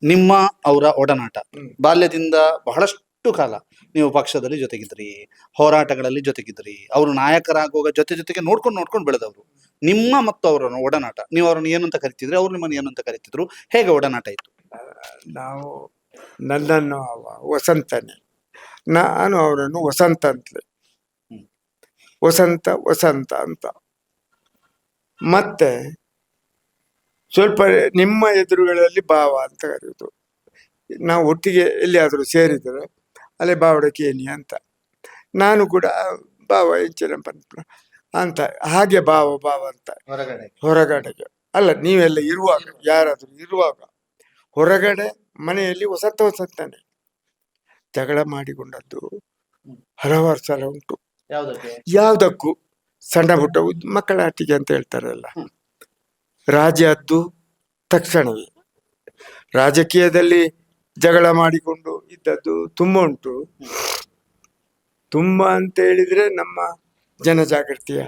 ನಿಮ್ಮ ಅವರ ಒಡನಾಟ ಬಾಲ್ಯದಿಂದ ಬಹಳಷ್ಟು ಕಾಲ ನೀವು ಪಕ್ಷದಲ್ಲಿ ಜೊತೆಗಿದ್ರಿ, ಹೋರಾಟಗಳಲ್ಲಿ ಜೊತೆಗಿದ್ರಿ, ಅವರು ನಾಯಕರಾಗುವಾಗ ಜೊತೆಗೆ ನೋಡ್ಕೊಂಡು ಬೆಳೆದವರು. ನಿಮ್ಮ ಮತ್ತು ಅವರ ಒಡನಾಟ, ನೀವು ಅವರನ್ನು ಏನು ಅಂತ ಕರಿತಿದ್ರಿ, ಅವ್ರು ನಿಮ್ಮನ್ನು ಏನು ಅಂತ ಕರಿತಿದ್ರು, ಹೇಗೆ ಒಡನಾಟ ಇತ್ತು? ನಾವು ನನ್ನನ್ನು ವಸಂತನೇ, ನಾನು ಅವರನ್ನು ವಸಂತ ಅಂತಲೇ, ವಸಂತ ಅಂತ. ಮತ್ತೆ ಸ್ವಲ್ಪ ನಿಮ್ಮ ಎದುರುಗಳಲ್ಲಿ ಭಾವ ಅಂತ ಕರೆಯುವುದು. ನಾವು ಒಟ್ಟಿಗೆ ಎಲ್ಲಿಯಾದರೂ ಸೇರಿದರೆ ಅಲ್ಲೇ ಬಾವಡಕೇನಿ ಅಂತ, ನಾನು ಕೂಡ ಭಾವ ಹೆಚ್ಚಿನ ಅಂತ, ಹಾಗೆ ಭಾವ ಅಂತ ಹೊರಗಡೆಗೆ ಅಲ್ಲ. ನೀವೆಲ್ಲ ಇರುವಾಗ, ಯಾರಾದರೂ ಇರುವಾಗ ಹೊರಗಡೆ ಮನೆಯಲ್ಲಿ ವಸಂತನೇ ಜಗಳ ಮಾಡಿಕೊಂಡದ್ದು ಹಲವಾರು ಸಲ ಉಂಟು. ಯಾವುದಕ್ಕೆ? ಯಾವುದಕ್ಕೂ ಸಣ್ಣ ಪುಟ್ಟ ಮಕ್ಕಳ ಆಟಿಕೆ ಅಂತ ಹೇಳ್ತಾರಲ್ಲ, ರಾಜ್ಯದ್ದು ತಕ್ಷಣವೇ. ರಾಜಕೀಯದಲ್ಲಿ ಜಗಳ ಮಾಡಿಕೊಂಡು ಇದ್ದದ್ದು ತುಂಬ ಉಂಟು. ತುಂಬ ಅಂತ ಹೇಳಿದ್ರೆ ನಮ್ಮ ಜನಜಾಗೃತಿಯ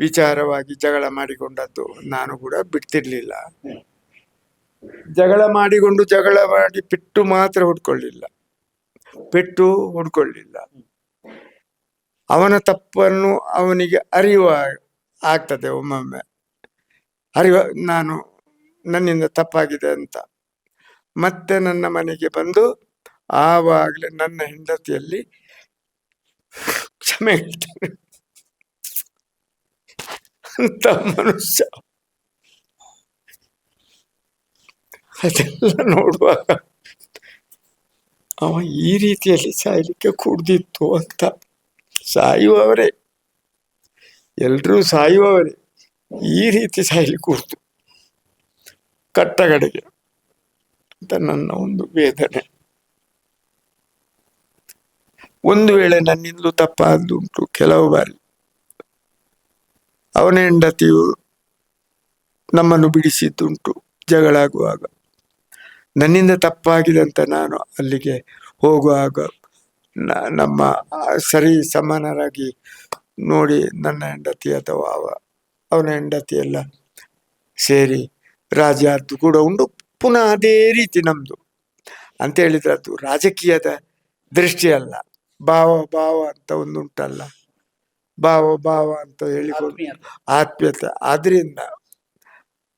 ವಿಚಾರವಾಗಿ ಜಗಳ ಮಾಡಿಕೊಂಡದ್ದು ನಾನು ಕೂಡ ಬಿಡ್ತಿರ್ಲಿಲ್ಲ. ಜಗಳ ಮಾಡಿ ಪೆಟ್ಟು ಮಾತ್ರ ಹೊಡ್ಕೊಳ್ಳಿಲ್ಲ. ಅವನ ತಪ್ಪನ್ನು ಅವನಿಗೆ ಅರಿವು ಆಗ್ತದೆ. ಒಮ್ಮೊಮ್ಮೆ ನನ್ನಿಂದ ತಪ್ಪಾಗಿದೆ ಅಂತ ಮತ್ತೆ ನನ್ನ ಮನೆಗೆ ಬಂದು ಆವಾಗಲೇ ನನ್ನ ಹೆಂಡತಿಯಲ್ಲಿ ಕ್ಷಮೆ ಹೇಳ್ತಾನೆ ಅಂತ ಮನುಷ್ಯ. ಅದೆಲ್ಲ ನೋಡುವಾಗ ಅವ ಈ ರೀತಿಯಲ್ಲಿ ಸಾಯ್ಲಿಕ್ಕೆ ಕೂಡ್ದಿತ್ತು ಅಂತ. ಸಾಯುವವರೇ, ಎಲ್ರೂ ಸಾಯುವವರೇ, ಈ ರೀತಿ ಸಾಯ್ಲಿಕ್ಕೆ ಕೂಡ್ತು ಕಟ್ಟಗಡೆಗೆ ಅಂತ ನನ್ನ ಒಂದು ವೇದನೆ. ಒಂದು ವೇಳೆ ನನ್ನಿಂದಲೂ ತಪ್ಪಾದುಂಟು ಕೆಲವು ಬಾರಿ. ಅವನ ಹೆಂಡತಿಯು ನಮ್ಮನ್ನು ಬಿಡಿಸಿದ್ದುಂಟು ಜಗಳಾಗುವಾಗ. ನನ್ನಿಂದ ತಪ್ಪಾಗಿದೆ ಅಂತ ನಾನು ಅಲ್ಲಿಗೆ ಹೋಗುವಾಗ ನಮ್ಮ ಸರಿ ಸಮಾನರಾಗಿ ನೋಡಿ ನನ್ನ ಹೆಂಡತಿ ಅಥವಾ ಅವನ ಹೆಂಡತಿ ಎಲ್ಲ ಸೇರಿ ರಾಜ್ಯದ್ದು ಕೂಡ ಉಂಟು. ಪುನಃ ಅದೇ ರೀತಿ ನಮ್ದು ಅಂತ ಹೇಳಿದ್ರೆ ಅದು ರಾಜಕೀಯದ ದೃಷ್ಟಿಯಲ್ಲ. ಭಾವ ಅಂತ ಒಂದುಂಟಲ್ಲ, ಭಾವ ಅಂತ ಹೇಳಿಕೊಂಡು ಆತ್ಮೀಯತೆ, ಅದರಿಂದ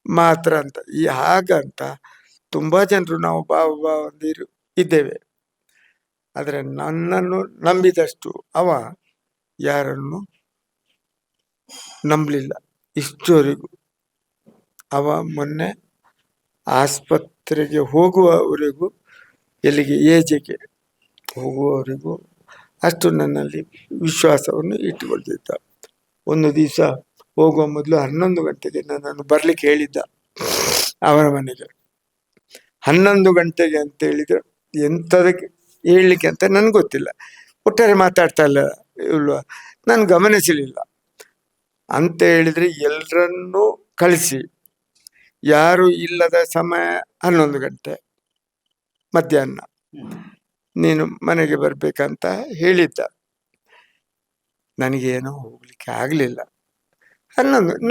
ಮಾತ್ರ ಅಂತ ಹಾಗಂತ ತುಂಬಾ ಜನರು ನಾವು ಭಾವ ಇದ್ದೇವೆ. ಆದರೆ ನನ್ನನ್ನು ನಂಬಿದಷ್ಟು ಅವ ಯಾರನ್ನು ನಂಬಲಿಲ್ಲ ಇಷ್ಟವರೆಗೂ. ಅವ ಮೊನ್ನೆ ಆಸ್ಪತ್ರೆಗೆ ಹೋಗುವವರೆಗೂ, ಎಲ್ಲಿಗೆ ಏಜೆಗೆ ಹೋಗುವವರೆಗೂ ಅಷ್ಟು ನನ್ನಲ್ಲಿ ವಿಶ್ವಾಸವನ್ನು ಇಟ್ಟುಕೊಳ್ತಿದ್ದ. ಒಂದು ದಿವಸ ಹೋಗುವ ಮೊದಲು 11 ಗಂಟೆಗೆ ನನ್ನನ್ನು ಬರ್ಲಿಕ್ಕೆ ಹೇಳಿದ್ದ ಅವರ ಮನೆಗೆ. 11 ಗಂಟೆಗೆ ಅಂತ ಹೇಳಿದ್ರೆ ಎಂಥದಕ್ಕೆ ಹೇಳಲಿಕ್ಕೆ ಅಂತ ನನ್ಗೆ ಗೊತ್ತಿಲ್ಲ. ಒಟ್ಟಾರೆ ಮಾತಾಡ್ತಾ ಇಲ್ಲ ಇಲ್ವಾ ನಾನು ಗಮನಿಸಲಿಲ್ಲ. ಅಂತ ಹೇಳಿದ್ರೆ ಎಲ್ಲರನ್ನೂ ಕಳಿಸಿ, ಯಾರು ಇಲ್ಲದ ಸಮಯ 11 ಗಂಟೆ ಮಧ್ಯಾಹ್ನ ನೀನು ಮನೆಗೆ ಬರ್ಬೇಕಂತ ಹೇಳಿದ್ದ. ನನಗೇನೋ ಹೋಗ್ಲಿಕ್ಕೆ ಆಗ್ಲಿಲ್ಲ.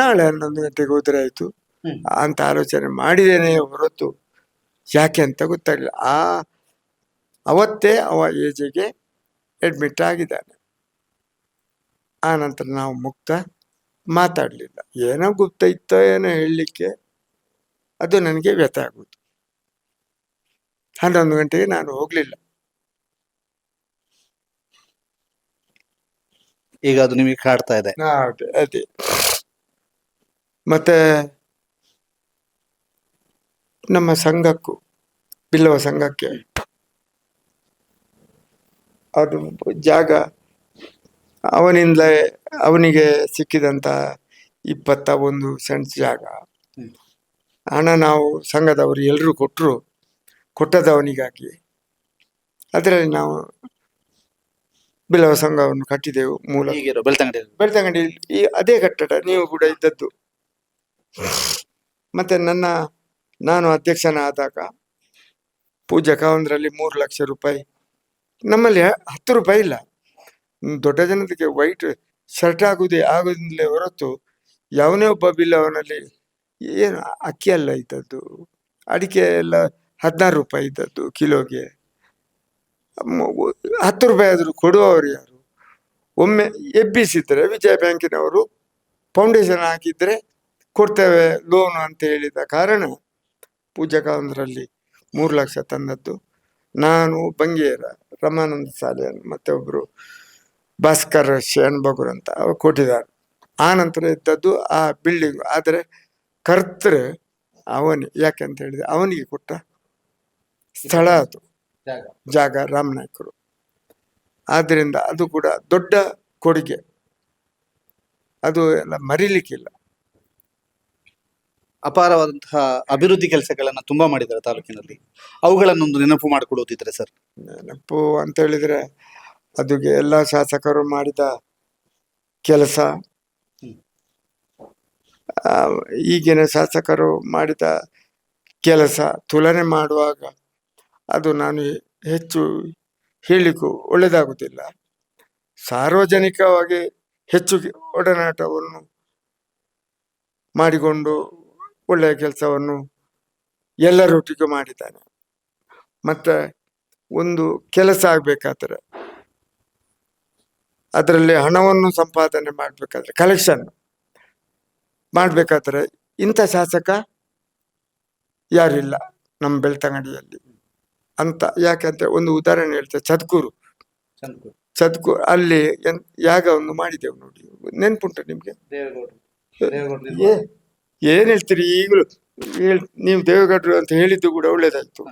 ನಾಳೆ 11 ಗಂಟೆಗೆ ಹೋದ್ರೆ ಆಯ್ತು ಅಂತ ಆಲೋಚನೆ ಮಾಡಿದ್ದೇನೆ ಹೊರತು ಯಾಕೆ ಅಂತ ಗೊತ್ತಾಗಲಿಲ್ಲ. ಅವತ್ತೇ ಅವ ಏಜೆಗೆ ಅಡ್ಮಿಟ್ ಆಗಿದ್ದಾನೆ. ಆ ನಂತರ ನಾವು ಮುಕ್ತ ಮಾತಾಡಲಿಲ್ಲ. ಏನೋ ಗುಪ್ತ ಇತ್ತೋ ಏನೋ ಹೇಳಲಿಕ್ಕೆ ಅದು ನನಗೆ ವ್ಯಥ ಆಗುದು. 11 ಗಂಟೆಗೆ ನಾನು ಹೋಗ್ಲಿಲ್ಲ. ಈಗ ಅದು ನಿಮಗೆ ಕಾಡ್ತಾ ಇದೆ. ಅದೇ ಮತ್ತೆ ನಮ್ಮ ಸಂಘಕ್ಕೂ, ಬಿಲ್ಲವ ಸಂಘಕ್ಕೆ ಅದು ಜಾಗ ಅವನಿಗೆ ಸಿಕ್ಕಿದಂತ 21 ಸೆಂಟ್ಸ್ ಜಾಗ ಹಣ ನಾವು ಸಂಘದವರು ಎಲ್ಲರೂ ಕೊಟ್ಟದವನಿಗಾಗಿ ಅದರಲ್ಲಿ ನಾವು ಬಿಲ್ಲವ ಸಂಘವನ್ನು ಕಟ್ಟಿದೆವು. ಮೂಲ ಬೆಳ್ತಂಗಡಿ ಈ ಅದೇ ಕಟ್ಟಡ ನೀವು ಕೂಡ ಇದ್ದದ್ದು. ಮತ್ತೆ ನಾನು ಅಧ್ಯಕ್ಷನಾದಾಗ ಪೂಜಕ ಒಂದರಲ್ಲಿ 3 ಲಕ್ಷ ರೂಪಾಯಿ, ನಮ್ಮಲ್ಲಿ 10 ರೂಪಾಯಿ ಇಲ್ಲ. ದೊಡ್ಡ ಜನತೆಗೆ ವೈಟ್ ಶರ್ಟ್ ಆಗೋದಿಲ್ಲೇ ಹೊರತು ಯಾವನೇ ಒಬ್ಬ ಬಿಲ್ಲವನಲ್ಲಿ ಏನು ಅಕ್ಕಿ ಎಲ್ಲ ಇದ್ದದ್ದು, ಅಡಿಕೆ ಎಲ್ಲ 16 ರೂಪಾಯಿ ಇದ್ದದ್ದು ಕಿಲೋಗೆ. 10 ರೂಪಾಯಿ ಆದರೂ ಕೊಡುವವರು ಯಾರು? ಒಮ್ಮೆ ಎಬ್ಬಿಸಿದ್ರೆ ವಿಜಯ ಬ್ಯಾಂಕಿನವರು ಫೌಂಡೇಶನ್ ಹಾಕಿದ್ರೆ ಕೊಡ್ತೇವೆ ಲೋನು ಅಂತ ಹೇಳಿದ ಕಾರಣ ಪೂಜಕ ಒಂದರಲ್ಲಿ 3 ಲಕ್ಷ ತಂದದ್ದು. ನಾನು ಬಂಗೇರ ರಮಾನಂದ ಶಾಲೆಯನ್ನು ಮತ್ತೆ ಒಬ್ರು ಭಾಸ್ಕರ್ ಶೇನ್ ಬಗುರ್ ಅಂತ ಅವರು ಕೊಟ್ಟಿದ್ದಾರೆ. ಆ ನಂತರ ಇದ್ದದ್ದು ಆ ಬಿಲ್ಡಿಂಗ್. ಆದರೆ ಕರ್ತೃ ಅವನೇ, ಯಾಕೆಂತ ಹೇಳಿದ್ರೆ ಅವನಿಗೆ ಕೊಟ್ಟ ಸ್ಥಳ ಅದು ಜಾಗ ರಾಮನಾಯ್ಕರು. ಆದ್ರಿಂದ ಅದು ಕೂಡ ದೊಡ್ಡ ಕೊಡುಗೆ, ಅದು ಎಲ್ಲ ಮರಿಲಿಕ್ಕಿಲ್ಲ. ಅಪಾರವಾದಂತಹ ಅಭಿವೃದ್ಧಿ ಕೆಲಸಗಳನ್ನ ತುಂಬಾ ಮಾಡಿದ್ದಾರೆ ತಾಲೂಕಿನಲ್ಲಿ. ಅವುಗಳನ್ನೊಂದು ನೆನಪು ಮಾಡಿಕೊಡೋದಿದ್ರೆ ಸರ್? ನೆನಪು ಅಂತ ಹೇಳಿದ್ರೆ ಅದುಗೆ ಎಲ್ಲ ಶಾಸಕರು ಮಾಡಿದ ಕೆಲಸ, ಆ, ಈಗಿನ ಶಾಸಕರು ಮಾಡಿದ ಕೆಲಸ ತುಲನೆ ಮಾಡುವಾಗ ಅದು ನಾನು ಹೆಚ್ಚು ಹೇಳಿಕ್ಕೂ ಒಳ್ಳೆಯದಾಗುವುದಿಲ್ಲ. ಸಾರ್ವಜನಿಕವಾಗಿ ಹೆಚ್ಚು ಒಡನಾಟವನ್ನು ಮಾಡಿಕೊಂಡು ಒಳ್ಳೆಯ ಕೆಲಸವನ್ನು ಎಲ್ಲರೊಟ್ಟಿಗೆ ಮಾಡಿದ್ದಾನೆ. ಮತ್ತೆ ಒಂದು ಕೆಲಸ ಆಗ್ಬೇಕಾದ್ರೆ ಅದರಲ್ಲಿ ಹಣವನ್ನು ಸಂಪಾದನೆ ಮಾಡ್ಬೇಕಾದ್ರೆ, ಕಲೆಕ್ಷನ್ ಮಾಡ್ಬೇಕಾದ್ರೆ ಇಂಥ ಶಾಸಕ ಯಾರಿಲ್ಲ ನಮ್ಮ ಬೆಳ್ತಂಗಡಿಯಲ್ಲಿ ಅಂತ. ಯಾಕಂತ ಒಂದು ಉದಾಹರಣೆ ಹೇಳ್ತೇವೆ, ಚದ್ಕೂರು ಅಲ್ಲಿ ಯಾಗವನ್ನು ಮಾಡಿದೆವು ನೋಡಿ, ನೆನ್ಪುಂಟ ನಿಮ್ಗೆ? ಏನ್ ಹೇಳ್ತೀರಿ ಈಗಲೂ? ನೀವು ದೇವೇಗೌಡರು ಅಂತ ಹೇಳಿದ್ದು ಕೂಡ ಒಳ್ಳೇದಾಯ್ತು.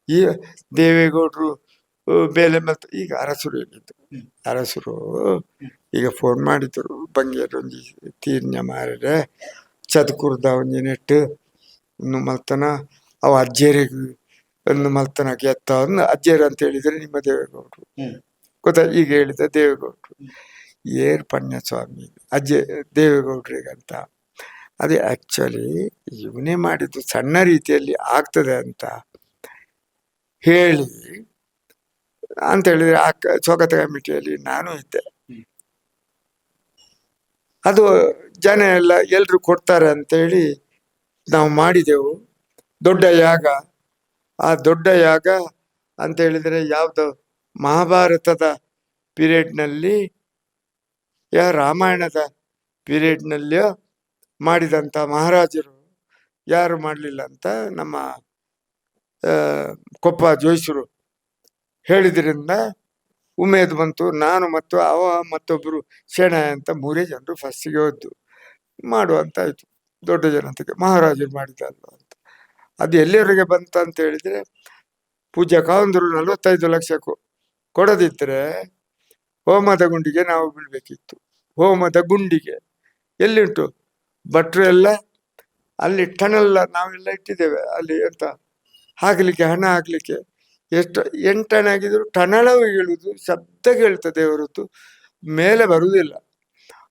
ಈ ದೇವೇಗೌಡರು ಬೇಲೆ ಮತ್ತು ಈಗ ಅರಸರು ಹೇಳಿದ್ದು, ಅರಸರು ಈಗ ಫೋನ್ ಮಾಡಿದ್ರು, ಬಂಗೇರೊಂಜಿ ತೀರ್ನ ಮಾರರೆ ಚದ್ಕುರ್ದ ಒಂಜಿ ನೆಟ್ಟು ಇನ್ನು ಮಲ್ತನ ಅವ ಅಜ್ಜೇರಿಗೆ ಒಂದು ಮಲ್ತನ ಗೆತ್ತ ಅಜ್ಜೇರು ಅಂತ ಹೇಳಿದ್ರೆ ನಿಮ್ಮ ದೇವೇಗೌಡರು ಗೊತ್ತಾ. ಈಗ ಹೇಳಿದ ದೇವೇಗೌಡರು ಏರ್ ಪಣ್ಯ ಸ್ವಾಮಿ ಅಜ್ಜೆ ದೇವೇಗೌಡರಿಗಂತ. ಅದೇ ಆಕ್ಚುಲಿ ಇವನೇ ಮಾಡಿದ್ದು ಸಣ್ಣ ರೀತಿಯಲ್ಲಿ ಆಗ್ತದೆ ಅಂತ ಹೇಳಿ ಅಂತ ಹೇಳಿದ್ರೆ ಆ ಸ್ವಾಗತ ಕಮಿಟಿಯಲ್ಲಿ ನಾನು ಇದ್ದೆ. ಅದು ಜನ ಎಲ್ಲ ಎಲ್ರು ಕೊಡ್ತಾರೆ ಅಂತೇಳಿ ನಾವು ಮಾಡಿದೆವು ದೊಡ್ಡ ಯಾಗ. ಆ ದೊಡ್ಡ ಯಾಗ ಅಂತ ಹೇಳಿದ್ರೆ ಯಾವ್ದು ಮಹಾಭಾರತದ ಪೀರಿಯಡ್ನಲ್ಲಿ ರಾಮಾಯಣದ ಪೀರಿಯಡ್ನಲ್ಲಿಯೋ ಮಾಡಿದಂಥ ಮಹಾರಾಜರು ಯಾರು ಮಾಡಲಿಲ್ಲ ಅಂತ ನಮ್ಮ ಕೊಪ್ಪ ಜೋಯಿಸರು ಹೇಳಿದ್ರಿಂದ ಉಮೇದು ಬಂತು. ನಾನು ಮತ್ತು ಅವ ಮತ್ತೊಬ್ಬರು ಶೆಣಾಯ ಅಂತ 3 ಜನರು ಫಸ್ಟಿಗೆ ಹೋದ್ದು ಮಾಡುವಂತಾಯ್ತು. ದೊಡ್ಡ ಜನತೆಗೆ ಮಹಾರಾಜರು ಮಾಡಿದಲ್ಲ ಅಂತ. ಅದು ಎಲ್ಲಿವರೆಗೆ ಬಂತ ಅಂತ ಹೇಳಿದ್ರೆ, ಪೂಜ್ಯ ಕಾವಂದರು 45 ಲಕ್ಷಕ್ಕೂ ಕೊಡದಿದ್ರೆ ಹೋಮದ ಗುಂಡಿಗೆ ನಾವು ಬೀಳ್ಬೇಕಿತ್ತು. ಹೋಮದ ಗುಂಡಿಗೆ ಎಲ್ಲಿಂಟು ಭಟ್ರು ಎಲ್ಲ ಅಲ್ಲಿ ಟನಲ್ ನಾವೆಲ್ಲ ಇಟ್ಟಿದ್ದೇವೆ ಅಲ್ಲಿ ಅಂತ ಹಾಕ್ಲಿಕ್ಕೆ, ಹಣ ಹಾಕ್ಲಿಕ್ಕೆ. ಎಷ್ಟು 8 ಟನ್ ಆಗಿದ್ರು ಟನಳವು ಹೇಳುದು ಶಬ್ದ ಕೇಳ್ತದೆ ಹೊರತು ಮೇಲೆ ಬರುವುದಿಲ್ಲ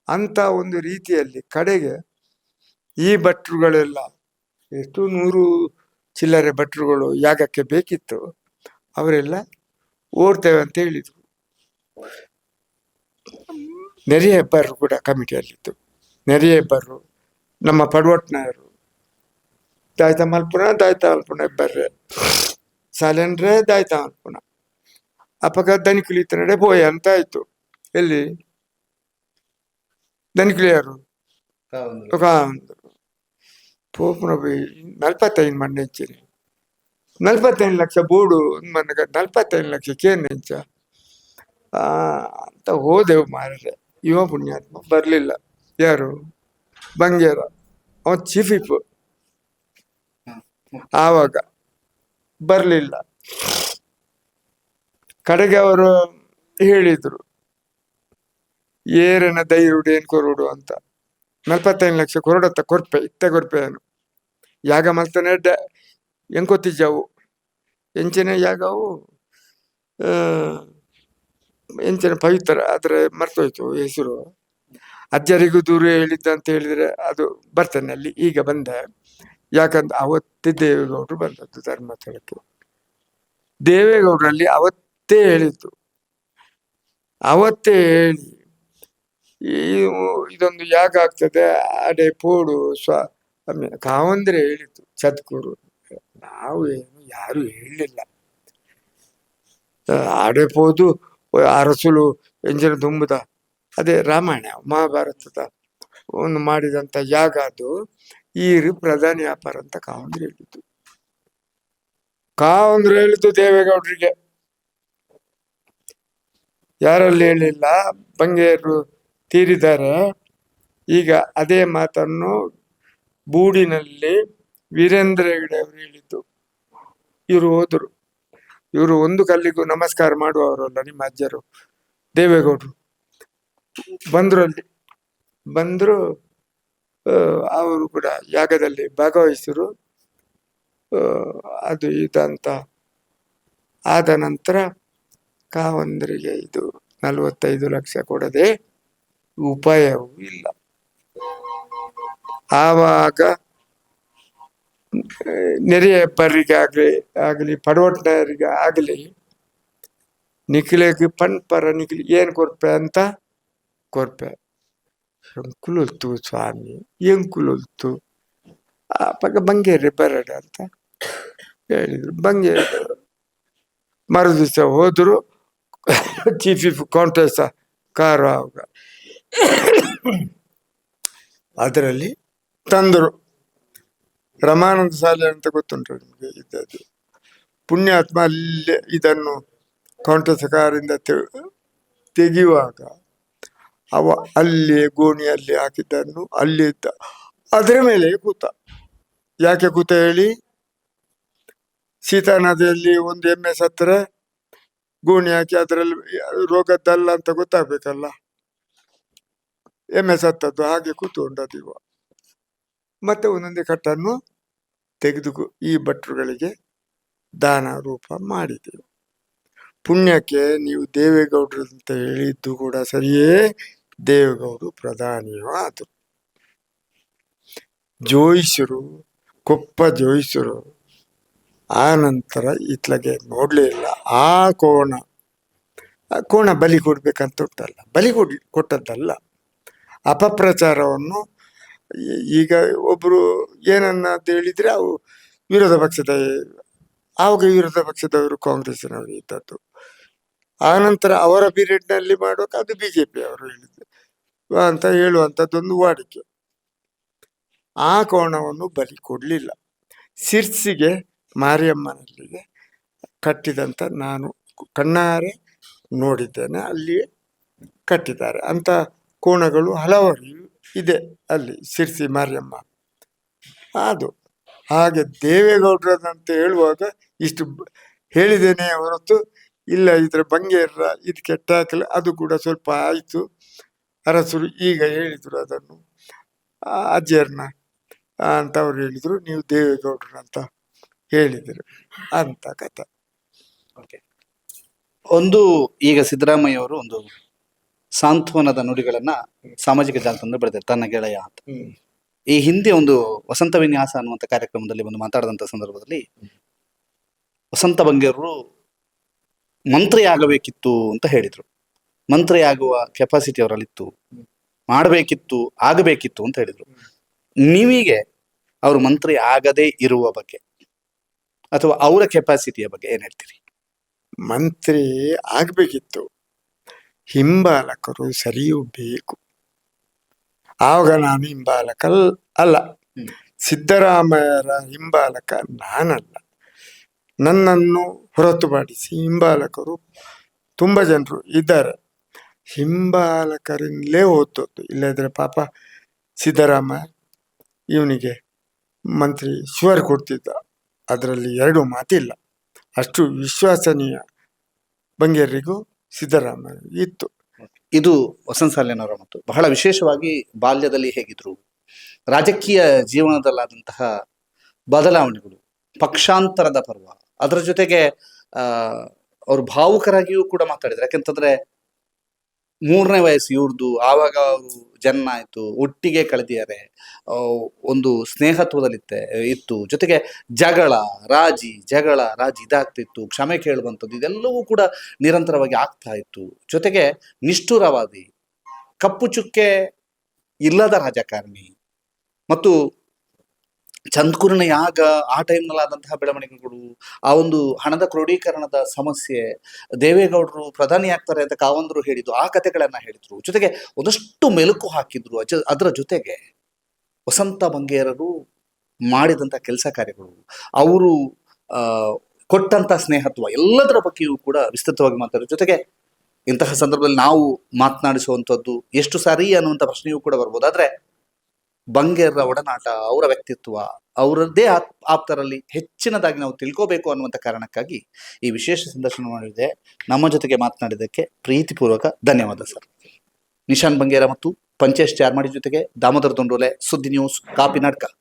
ಅಂತ ಒಂದು ರೀತಿಯಲ್ಲಿ ಕಡೆಗೆ ಈ ಭಟ್ರುಗಳೆಲ್ಲ ಎಷ್ಟು 100 ಚಿಲ್ಲರೆ ಭಟ್ರುಗಳು ಯಾಗಕ್ಕೆ ಬೇಕಿತ್ತು, ಅವರೆಲ್ಲ ಓಡ್ತೇವೆ ಅಂತ ಹೇಳಿದ್ರು. ನೆರೆ ಹೆಬ್ಬರು ಕೂಡ ಕಮಿಟಿಯಲ್ಲಿತ್ತು. ನೆರೆ ಹೆಬ್ಬರು, ನಮ್ಮ ಪಡ್ವಟ್ನಾಯರು, ದಾಯ್ತ ಮಲ್ಪುನ ಹೆಬ್ಬರ್ರೆ ಸಾಲೆಂಡ್ರೆ ದಾಯ್ತ ಮಲ್ಪುನ ಅಪಗ ದನಿಕುಲಿತ ನಡೆ ಬೋಯ ಅಂತ ಆಯ್ತು. ಎಲ್ಲಿ ದನಿಕುಲಿಯರು ಪೋಪುನ 45 ಮಂಡಿ ಹೆಂಚಿರಿ, 45 ಲಕ್ಷ ಬೋರ್ಡು ಮನೆಗ 45 ಲಕ್ಷಕ್ಕೆ ಏನು ಹೆಂಚ ಅಂತ ಹೋದೆವು ಮಾರರೆ. ಯುವ ಪುಣ್ಯಾತ್ಮ ಬರ್ಲಿಲ್ಲ. ಯಾರು? ಬಂಗೇರ, ಅವನ್ ಚೀಫ್ ವಿಪ್ ಆವಾಗ ಬರ್ಲಿಲ್ಲ. ಕಡೆಗೆ ಅವರು ಹೇಳಿದ್ರು ಏರನ ದೈರುಡು ಏನ್ ಕೊರುಡು ಅಂತ. 45 ಲಕ್ಷ ಕೊರಡತ್ತ ಕೊರ್ಪೆ ಇತ್ತೆ ಕೊರ್ಪೆಯನ್ನು ಯಾಗ ಮಲ್ತಾನೆ ಎಂಕೊತ್ತಿಜವು ಎಂಚಿನ ಯಾಗವು ಎಂಚಿನ ಪವಿತ್ರ ಆದ್ರೆ ಮರ್ತೋಯ್ತು ಹೆಸರು. ಅಜ್ಜರಿಗೂ ದೂರ ಹೇಳಿದ್ದ ಅಂತ ಹೇಳಿದ್ರೆ ಅದು ಬರ್ತೇನೆ ಅಲ್ಲಿ. ಈಗ ಬಂದೆ ಯಾಕಂದ್ರೆ ಅವತ್ತೇ ದೇವೇಗೌಡರು ಬಂದದ್ದು ಧರ್ಮಸ್ಥಳಕ್ಕೆ. ದೇವೇಗೌಡರಲ್ಲಿ ಅವತ್ತೇ ಹೇಳಿದ್ದು, ಅವತ್ತೇ ಹೇಳಿ ಇದೊಂದು ಯಾಗ ಆಗ್ತದೆ ಅಡೆ ಪೋಡು ಕಾವಂದ್ರೆ ಹೇಳಿದ್ದು ಚದ್ಕೂರು. ನಾವು ಏನು ಯಾರು ಹೇಳಲಿಲ್ಲ. ಆಡೆ ಪೋದು ಅರಸುಲು ಎಂಜಿನ ತುಂಬುದ ಅದೇ ರಾಮಾಯಣ ಮಹಾಭಾರತದ ಒಂದು ಮಾಡಿದಂತ ಯಾಗ ಅದು ಈರು ಪ್ರಧಾನಿ ವ್ಯಾಪಾರ ಅಂತ ಕಾವಂದ್ರೆ ಹೇಳಿದ್ದು. ಕಾವಂದ್ರೆ ಹೇಳಿದ್ದು ದೇವೇಗೌಡರಿಗೆ, ಯಾರಲ್ಲಿ ಹೇಳಿಲ್ಲ. ಬಂಗೇರು ತೀರಿದ್ದಾರೆ. ಈಗ ಅದೇ ಮಾತನ್ನು ಬೂಡಿನಲ್ಲಿ ವೀರೇಂದ್ರ ಹೆಗಡೆ ಅವರು ಹೇಳಿದ್ದು. ಇವರು ಹೋದರು. ಇವರು ಒಂದು ಕಲ್ಲಿಗೂ ನಮಸ್ಕಾರ ಮಾಡುವವರಲ್ಲ ನಿಮ್ಮ ಅಜ್ಜರು. ದೇವೇಗೌಡರು ಬಂದ್ರು, ಅಲ್ಲಿ ಬಂದ್ರು. ಅವರು ಕೂಡ ಯಾಗದಲ್ಲಿ ಭಾಗವಹಿಸಿದ್ರು. ಅದು ಇದಂತ ಆದ ನಂತರ ಕಾವಂದರಿಗೆ ಇದು 45 ಲಕ್ಷ ಕೊಡದೆ ಉಪಾಯವೂ ಇಲ್ಲ. ಆವಾಗ ನೆರೆಯಪ್ಪರಿಗೆ ಆಗಲಿ ಪಡವಟ್ಟನವರಿಗೆ ಆಗಲಿ ನಿಖಿಲೆಗೆ ಪರ ನಿಖಿಲಿ ಏನು ಕೊರ್ಪೆ ಅಂತ ಕೊರ್ಪೆ ಎಂಕುಲೊಲ್ತು ಸ್ವಾಮಿ ಎಂಕುಲೊಲ್ತು ಆವಾಗ ಬಂಗೇರಿ ಬರಡ ಅಂತ ಹೇಳಿದ್ರು. ಬಂಗೇರಿ ಮರು ದಿವಸ ಹೋದ್ರು. ಚೀಫ್ ಕಾಂಟೆಸ್ ಕಾರು ಆವಾಗ ಅದರಲ್ಲಿ ತಂದರು. ರಮಾನಂದ ಶಾಲೆ ಅಂತ ಗೊತ್ತುಂಟು ನಿಮಗೆ, ಇದ್ದದ್ದು ಪುಣ್ಯಾತ್ಮ ಅಲ್ಲೇ ಇದನ್ನು ಕಾಂಟೆಸ್ ಕಾರಿಂದ ತೆಗೆಯುವಾಗ ಅವ ಅಲ್ಲಿ ಗೋಣಿಯಲ್ಲಿ ಹಾಕಿದ್ದನ್ನು ಅಲ್ಲಿ ಇದ್ದ ಅದರ ಮೇಲೆ ಕೂತ. ಯಾಕೆ ಕೂತ ಹೇಳಿ? ಸೀತಾ ನದಿಯಲ್ಲಿ ಒಂದು ಎಮ್ಮೆ ಸತ್ತರೆ ಗೋಣಿ ಹಾಕಿ ಅದರಲ್ಲಿ ರೋಗದ್ದಲ್ಲ ಅಂತ ಗೊತ್ತಾಗ್ಬೇಕಲ್ಲ, ಎಮ್ಮೆ ಸತ್ತದ್ದು ಹಾಗೆ ಕೂತ್ಕೊಂಡದಿವ. ಮತ್ತೆ ಒಂದೊಂದೇ ಕಟ್ಟನ್ನು ತೆಗೆದು ಈ ಭಟ್ರುಗಳಿಗೆ ದಾನ ರೂಪ ಮಾಡಿದೆವು. ಪುಣ್ಯಕ್ಕೆ ನೀವು ದೇವೇಗೌಡರು ಅಂತ ಹೇಳಿದ್ದು ಕೂಡ ಸರಿಯೇ, ದೇವೇಗೌಡರು ಪ್ರಧಾನಿಯೂ ಆದರು. ಜೋಯಿಸರು, ಕೊಪ್ಪ ಜೋಯಿಸರು ಆ ನಂತರ ಇತ್ಲಗೆ ನೋಡ್ಲೇ ಇಲ್ಲ. ಆ ಕೋಣ ಬಲಿ ಕೊಡ್ಬೇಕಂತ ಉಂಟಲ್ಲ, ಬಲಿ ಕೊಟ್ಟದ್ದಲ್ಲ, ಅಪಪ್ರಚಾರವನ್ನು. ಈಗ ಒಬ್ರು ಏನನ್ನ ಅಂತ ಹೇಳಿದ್ರೆ ಅವು ವಿರೋಧ ಪಕ್ಷದ, ಆವಾಗ ವಿರೋಧ ಪಕ್ಷದವರು ಕಾಂಗ್ರೆಸ್ಸಿನವರು ಇದ್ದದ್ದು. ಆ ನಂತರ ಅವರ ಪೀರಿಯಡ್ನಲ್ಲಿ ಮಾಡುವಾಗ ಅದು BJP ಅವರು ಹೇಳಿದ್ರು ಅಂತ ಹೇಳುವಂಥದ್ದೊಂದು ವಾಡಿಕೆ. ಆ ಕೋಣವನ್ನು ಬಲಿ ಕೊಡಲಿಲ್ಲ. ಸಿರ್ಸಿಗೆ ಮಾರಿಯಮ್ಮನಲ್ಲಿಗೆ ಕಟ್ಟಿದಂತ ನಾನು ಕಣ್ಣಾರೆ ನೋಡಿದ್ದೇನೆ. ಅಲ್ಲಿ ಕಟ್ಟಿದ್ದಾರೆ ಅಂತ ಕೋಣಗಳು ಹಲವಾರು ಇದೆ ಅಲ್ಲಿ ಸಿರ್ಸಿ ಮಾರಿಯಮ್ಮ. ಅದು ಹಾಗೆ ದೇವೇಗೌಡರದಂತ ಹೇಳುವಾಗ ಇಷ್ಟು ಹೇಳಿದ್ದೇನೆ ಹೊರತು ಇಲ್ಲ ಇದರ ಬಂಗೇರ ಇದಕ್ಕೆ ಟ್ಯಾಕಲ್ ಅದು ಕೂಡ ಸ್ವಲ್ಪ ಆಯಿತು. ಅರಸರು ಈಗ ಹೇಳಿದ್ರು ಅದನ್ನು, ಅಜ್ಜರ್ನ ಅಂತ ಅವ್ರು ಹೇಳಿದ್ರು, ನೀವು ದೇವೇಗೌಡರು ಅಂತ ಹೇಳಿದರು ಅಂತ ಕಥೆ. ಒಂದು ಈಗ ಸಿದ್ದರಾಮಯ್ಯ ಅವರು ಒಂದು ಸಾಂತ್ವನದ ನುಡಿಗಳನ್ನ ಸಾಮಾಜಿಕ ಜಾಲತಾಣದಲ್ಲಿ ಬರೆದಿದ್ದಾರೆ, ತನ್ನ ಗೆಳೆಯ ಅಂತ. ಈ ಹಿಂದೆ ಒಂದು ವಸಂತ ವಿನ್ಯಾಸ ಅನ್ನುವಂಥ ಕಾರ್ಯಕ್ರಮದಲ್ಲಿ ಒಂದು ಮಾತಾಡಿದಂಥ ಸಂದರ್ಭದಲ್ಲಿ ವಸಂತ ಬಂಗೇರರು ಮಂತ್ರಿ ಆಗಬೇಕಿತ್ತು ಅಂತ ಹೇಳಿದ್ರು. ಮಂತ್ರಿ ಆಗುವ ಕೆಪಾಸಿಟಿ ಅವರಲ್ಲಿತ್ತು, ಮಾಡಬೇಕಿತ್ತು, ಆಗಬೇಕಿತ್ತು ಅಂತ ಹೇಳಿದ್ರು. ನೀವೀಗೆ ಅವರು ಮಂತ್ರಿ ಆಗದೇ ಇರುವ ಬಗ್ಗೆ ಅಥವಾ ಅವರ ಕೆಪಾಸಿಟಿಯ ಬಗ್ಗೆ ಏನ್ ಹೇಳ್ತೀರಿ? ಮಂತ್ರಿ ಆಗ್ಬೇಕಿತ್ತು, ಹಿಂಬಾಲಕರು ಸರಿಯೂ ಬೇಕು. ಆವಾಗ ನಾನು ಹಿಂಬಾಲಕ ಅಲ್ಲ, ಸಿದ್ದರಾಮಯ್ಯರ ಹಿಂಬಾಲಕ ನಾನಲ್ಲ. ನನ್ನನ್ನು ಹೊರತುಪಡಿಸಿ ಹಿಂಬಾಲಕರು ತುಂಬ ಜನರು ಇದ್ದಾರೆ. ಹಿಂಬಾಲಕರಿಂದಲೇ ಓದೋದು, ಇಲ್ಲದ್ರೆ ಪಾಪ ಸಿದ್ದರಾಮಯ್ಯ ಇವನಿಗೆ ಮಂತ್ರಿ ಶುವರ್ ಕೊಡ್ತಿದ್ದ, ಅದರಲ್ಲಿ ಎರಡು ಮಾತಿಲ್ಲ. ಅಷ್ಟು ವಿಶ್ವಸನೀಯ ಬಂಗೇರಿಗೂ ಸಿದ್ದರಾಮಯ್ಯ ಇತ್ತು. ಇದು ವಸಂತ ಸಾಲಿನವರ ಮತ್ತು ಬಹಳ ವಿಶೇಷವಾಗಿ ಬಾಲ್ಯದಲ್ಲಿ ಹೇಗಿದ್ರು, ರಾಜಕೀಯ ಜೀವನದಲ್ಲಾದಂತಹ ಬದಲಾವಣೆಗಳು, ಪಕ್ಷಾಂತರದ ಪರ್ವ, ಅದರ ಜೊತೆಗೆ ಅವರು ಭಾವುಕರಾಗಿಯೂ ಕೂಡ ಮಾತಾಡಿದ್ರು. ಯಾಕೆಂತಂದ್ರೆ 3ನೇ ವಯಸ್ಸು ಇವ್ರದ್ದು, ಆವಾಗ ಅವರು ಜನ್ಮ ಆಯ್ತು, ಒಟ್ಟಿಗೆ ಕಳೆದಿದ್ದಾರೆ, ಒಂದು ಸ್ನೇಹತ್ವದಲ್ಲಿ ಇತ್ತು. ಜೊತೆಗೆ ರಾಜಿ ಇದಾಗ್ತಿತ್ತು, ಕ್ಷಮೆ ಕೇಳುವಂಥದ್ದು ಇದೆಲ್ಲವೂ ಕೂಡ ನಿರಂತರವಾಗಿ ಆಗ್ತಾ ಇತ್ತು. ಜೊತೆಗೆ ನಿಷ್ಠುರವಾದಿ, ಕಪ್ಪು ಚುಕ್ಕೆ ಇಲ್ಲದ ರಾಜಕಾರಣಿ ಮತ್ತು ಚಂದ್ಕುರ್ಣ ಯಾಗ ಆ ಟೈಮ್ನಲ್ಲಾದಂತಹ ಬೆಳವಣಿಗೆಗಳು, ಆ ಒಂದು ಹಣದ ಕ್ರೋಢೀಕರಣದ ಸಮಸ್ಯೆ, ದೇವೇಗೌಡರು ಪ್ರಧಾನಿ ಆಗ್ತಾರೆ ಅಂತ ಕಾವಂದರು ಹೇಳಿದ್ದು, ಆ ಕಥೆಗಳನ್ನ ಹೇಳಿದ್ರು. ಜೊತೆಗೆ ಒಂದಷ್ಟು ಮೆಲುಕು ಹಾಕಿದ್ರು. ಅದರ ಜೊತೆಗೆ ವಸಂತ ಬಂಗೇರರು ಮಾಡಿದಂಥ ಕೆಲಸ ಕಾರ್ಯಗಳು, ಅವರು ಕೊಟ್ಟಂತ ಸ್ನೇಹತ್ವ, ಎಲ್ಲದರ ಬಗ್ಗೆಯೂ ಕೂಡ ವಿಸ್ತೃತವಾಗಿ ಮಾತಾಡೋದು. ಜೊತೆಗೆ ಇಂತಹ ಸಂದರ್ಭದಲ್ಲಿ ನಾವು ಮಾತನಾಡಿಸುವಂಥದ್ದು ಎಷ್ಟು ಸರಿ ಅನ್ನುವಂಥ ಪ್ರಶ್ನೆಯೂ ಕೂಡ ಬರ್ಬೋದು. ಆದ್ರೆ ಬಂಗೇರರ ಒಡನಾಟ, ಅವರ ವ್ಯಕ್ತಿತ್ವ, ಅವರದ್ದೇ ಆಪ್ತರಲ್ಲಿ ಹೆಚ್ಚಿನದಾಗಿ ನಾವು ತಿಳ್ಕೋಬೇಕು ಅನ್ನುವಂಥ ಕಾರಣಕ್ಕಾಗಿ ಈ ವಿಶೇಷ ಸಂದರ್ಶನ ಮಾಡಿದೆ. ನಮ್ಮ ಜೊತೆಗೆ ಮಾತನಾಡಿದ್ದಕ್ಕೆ ಪ್ರೀತಿಪೂರ್ವಕ ಧನ್ಯವಾದ ಸರ್. ನಿಶಾನ್ ಬಂಗೇರ ಮತ್ತು ಪಂಚೇಶ್ ಚಾರ್ಮಾಡಿ ಜೊತೆಗೆ ದಾಮೋದರ ದೊಂಡೋಲೆ, ಸುದ್ದಿ ನ್ಯೂಸ್, ಕಾಪಿನಾಡ್ಕ.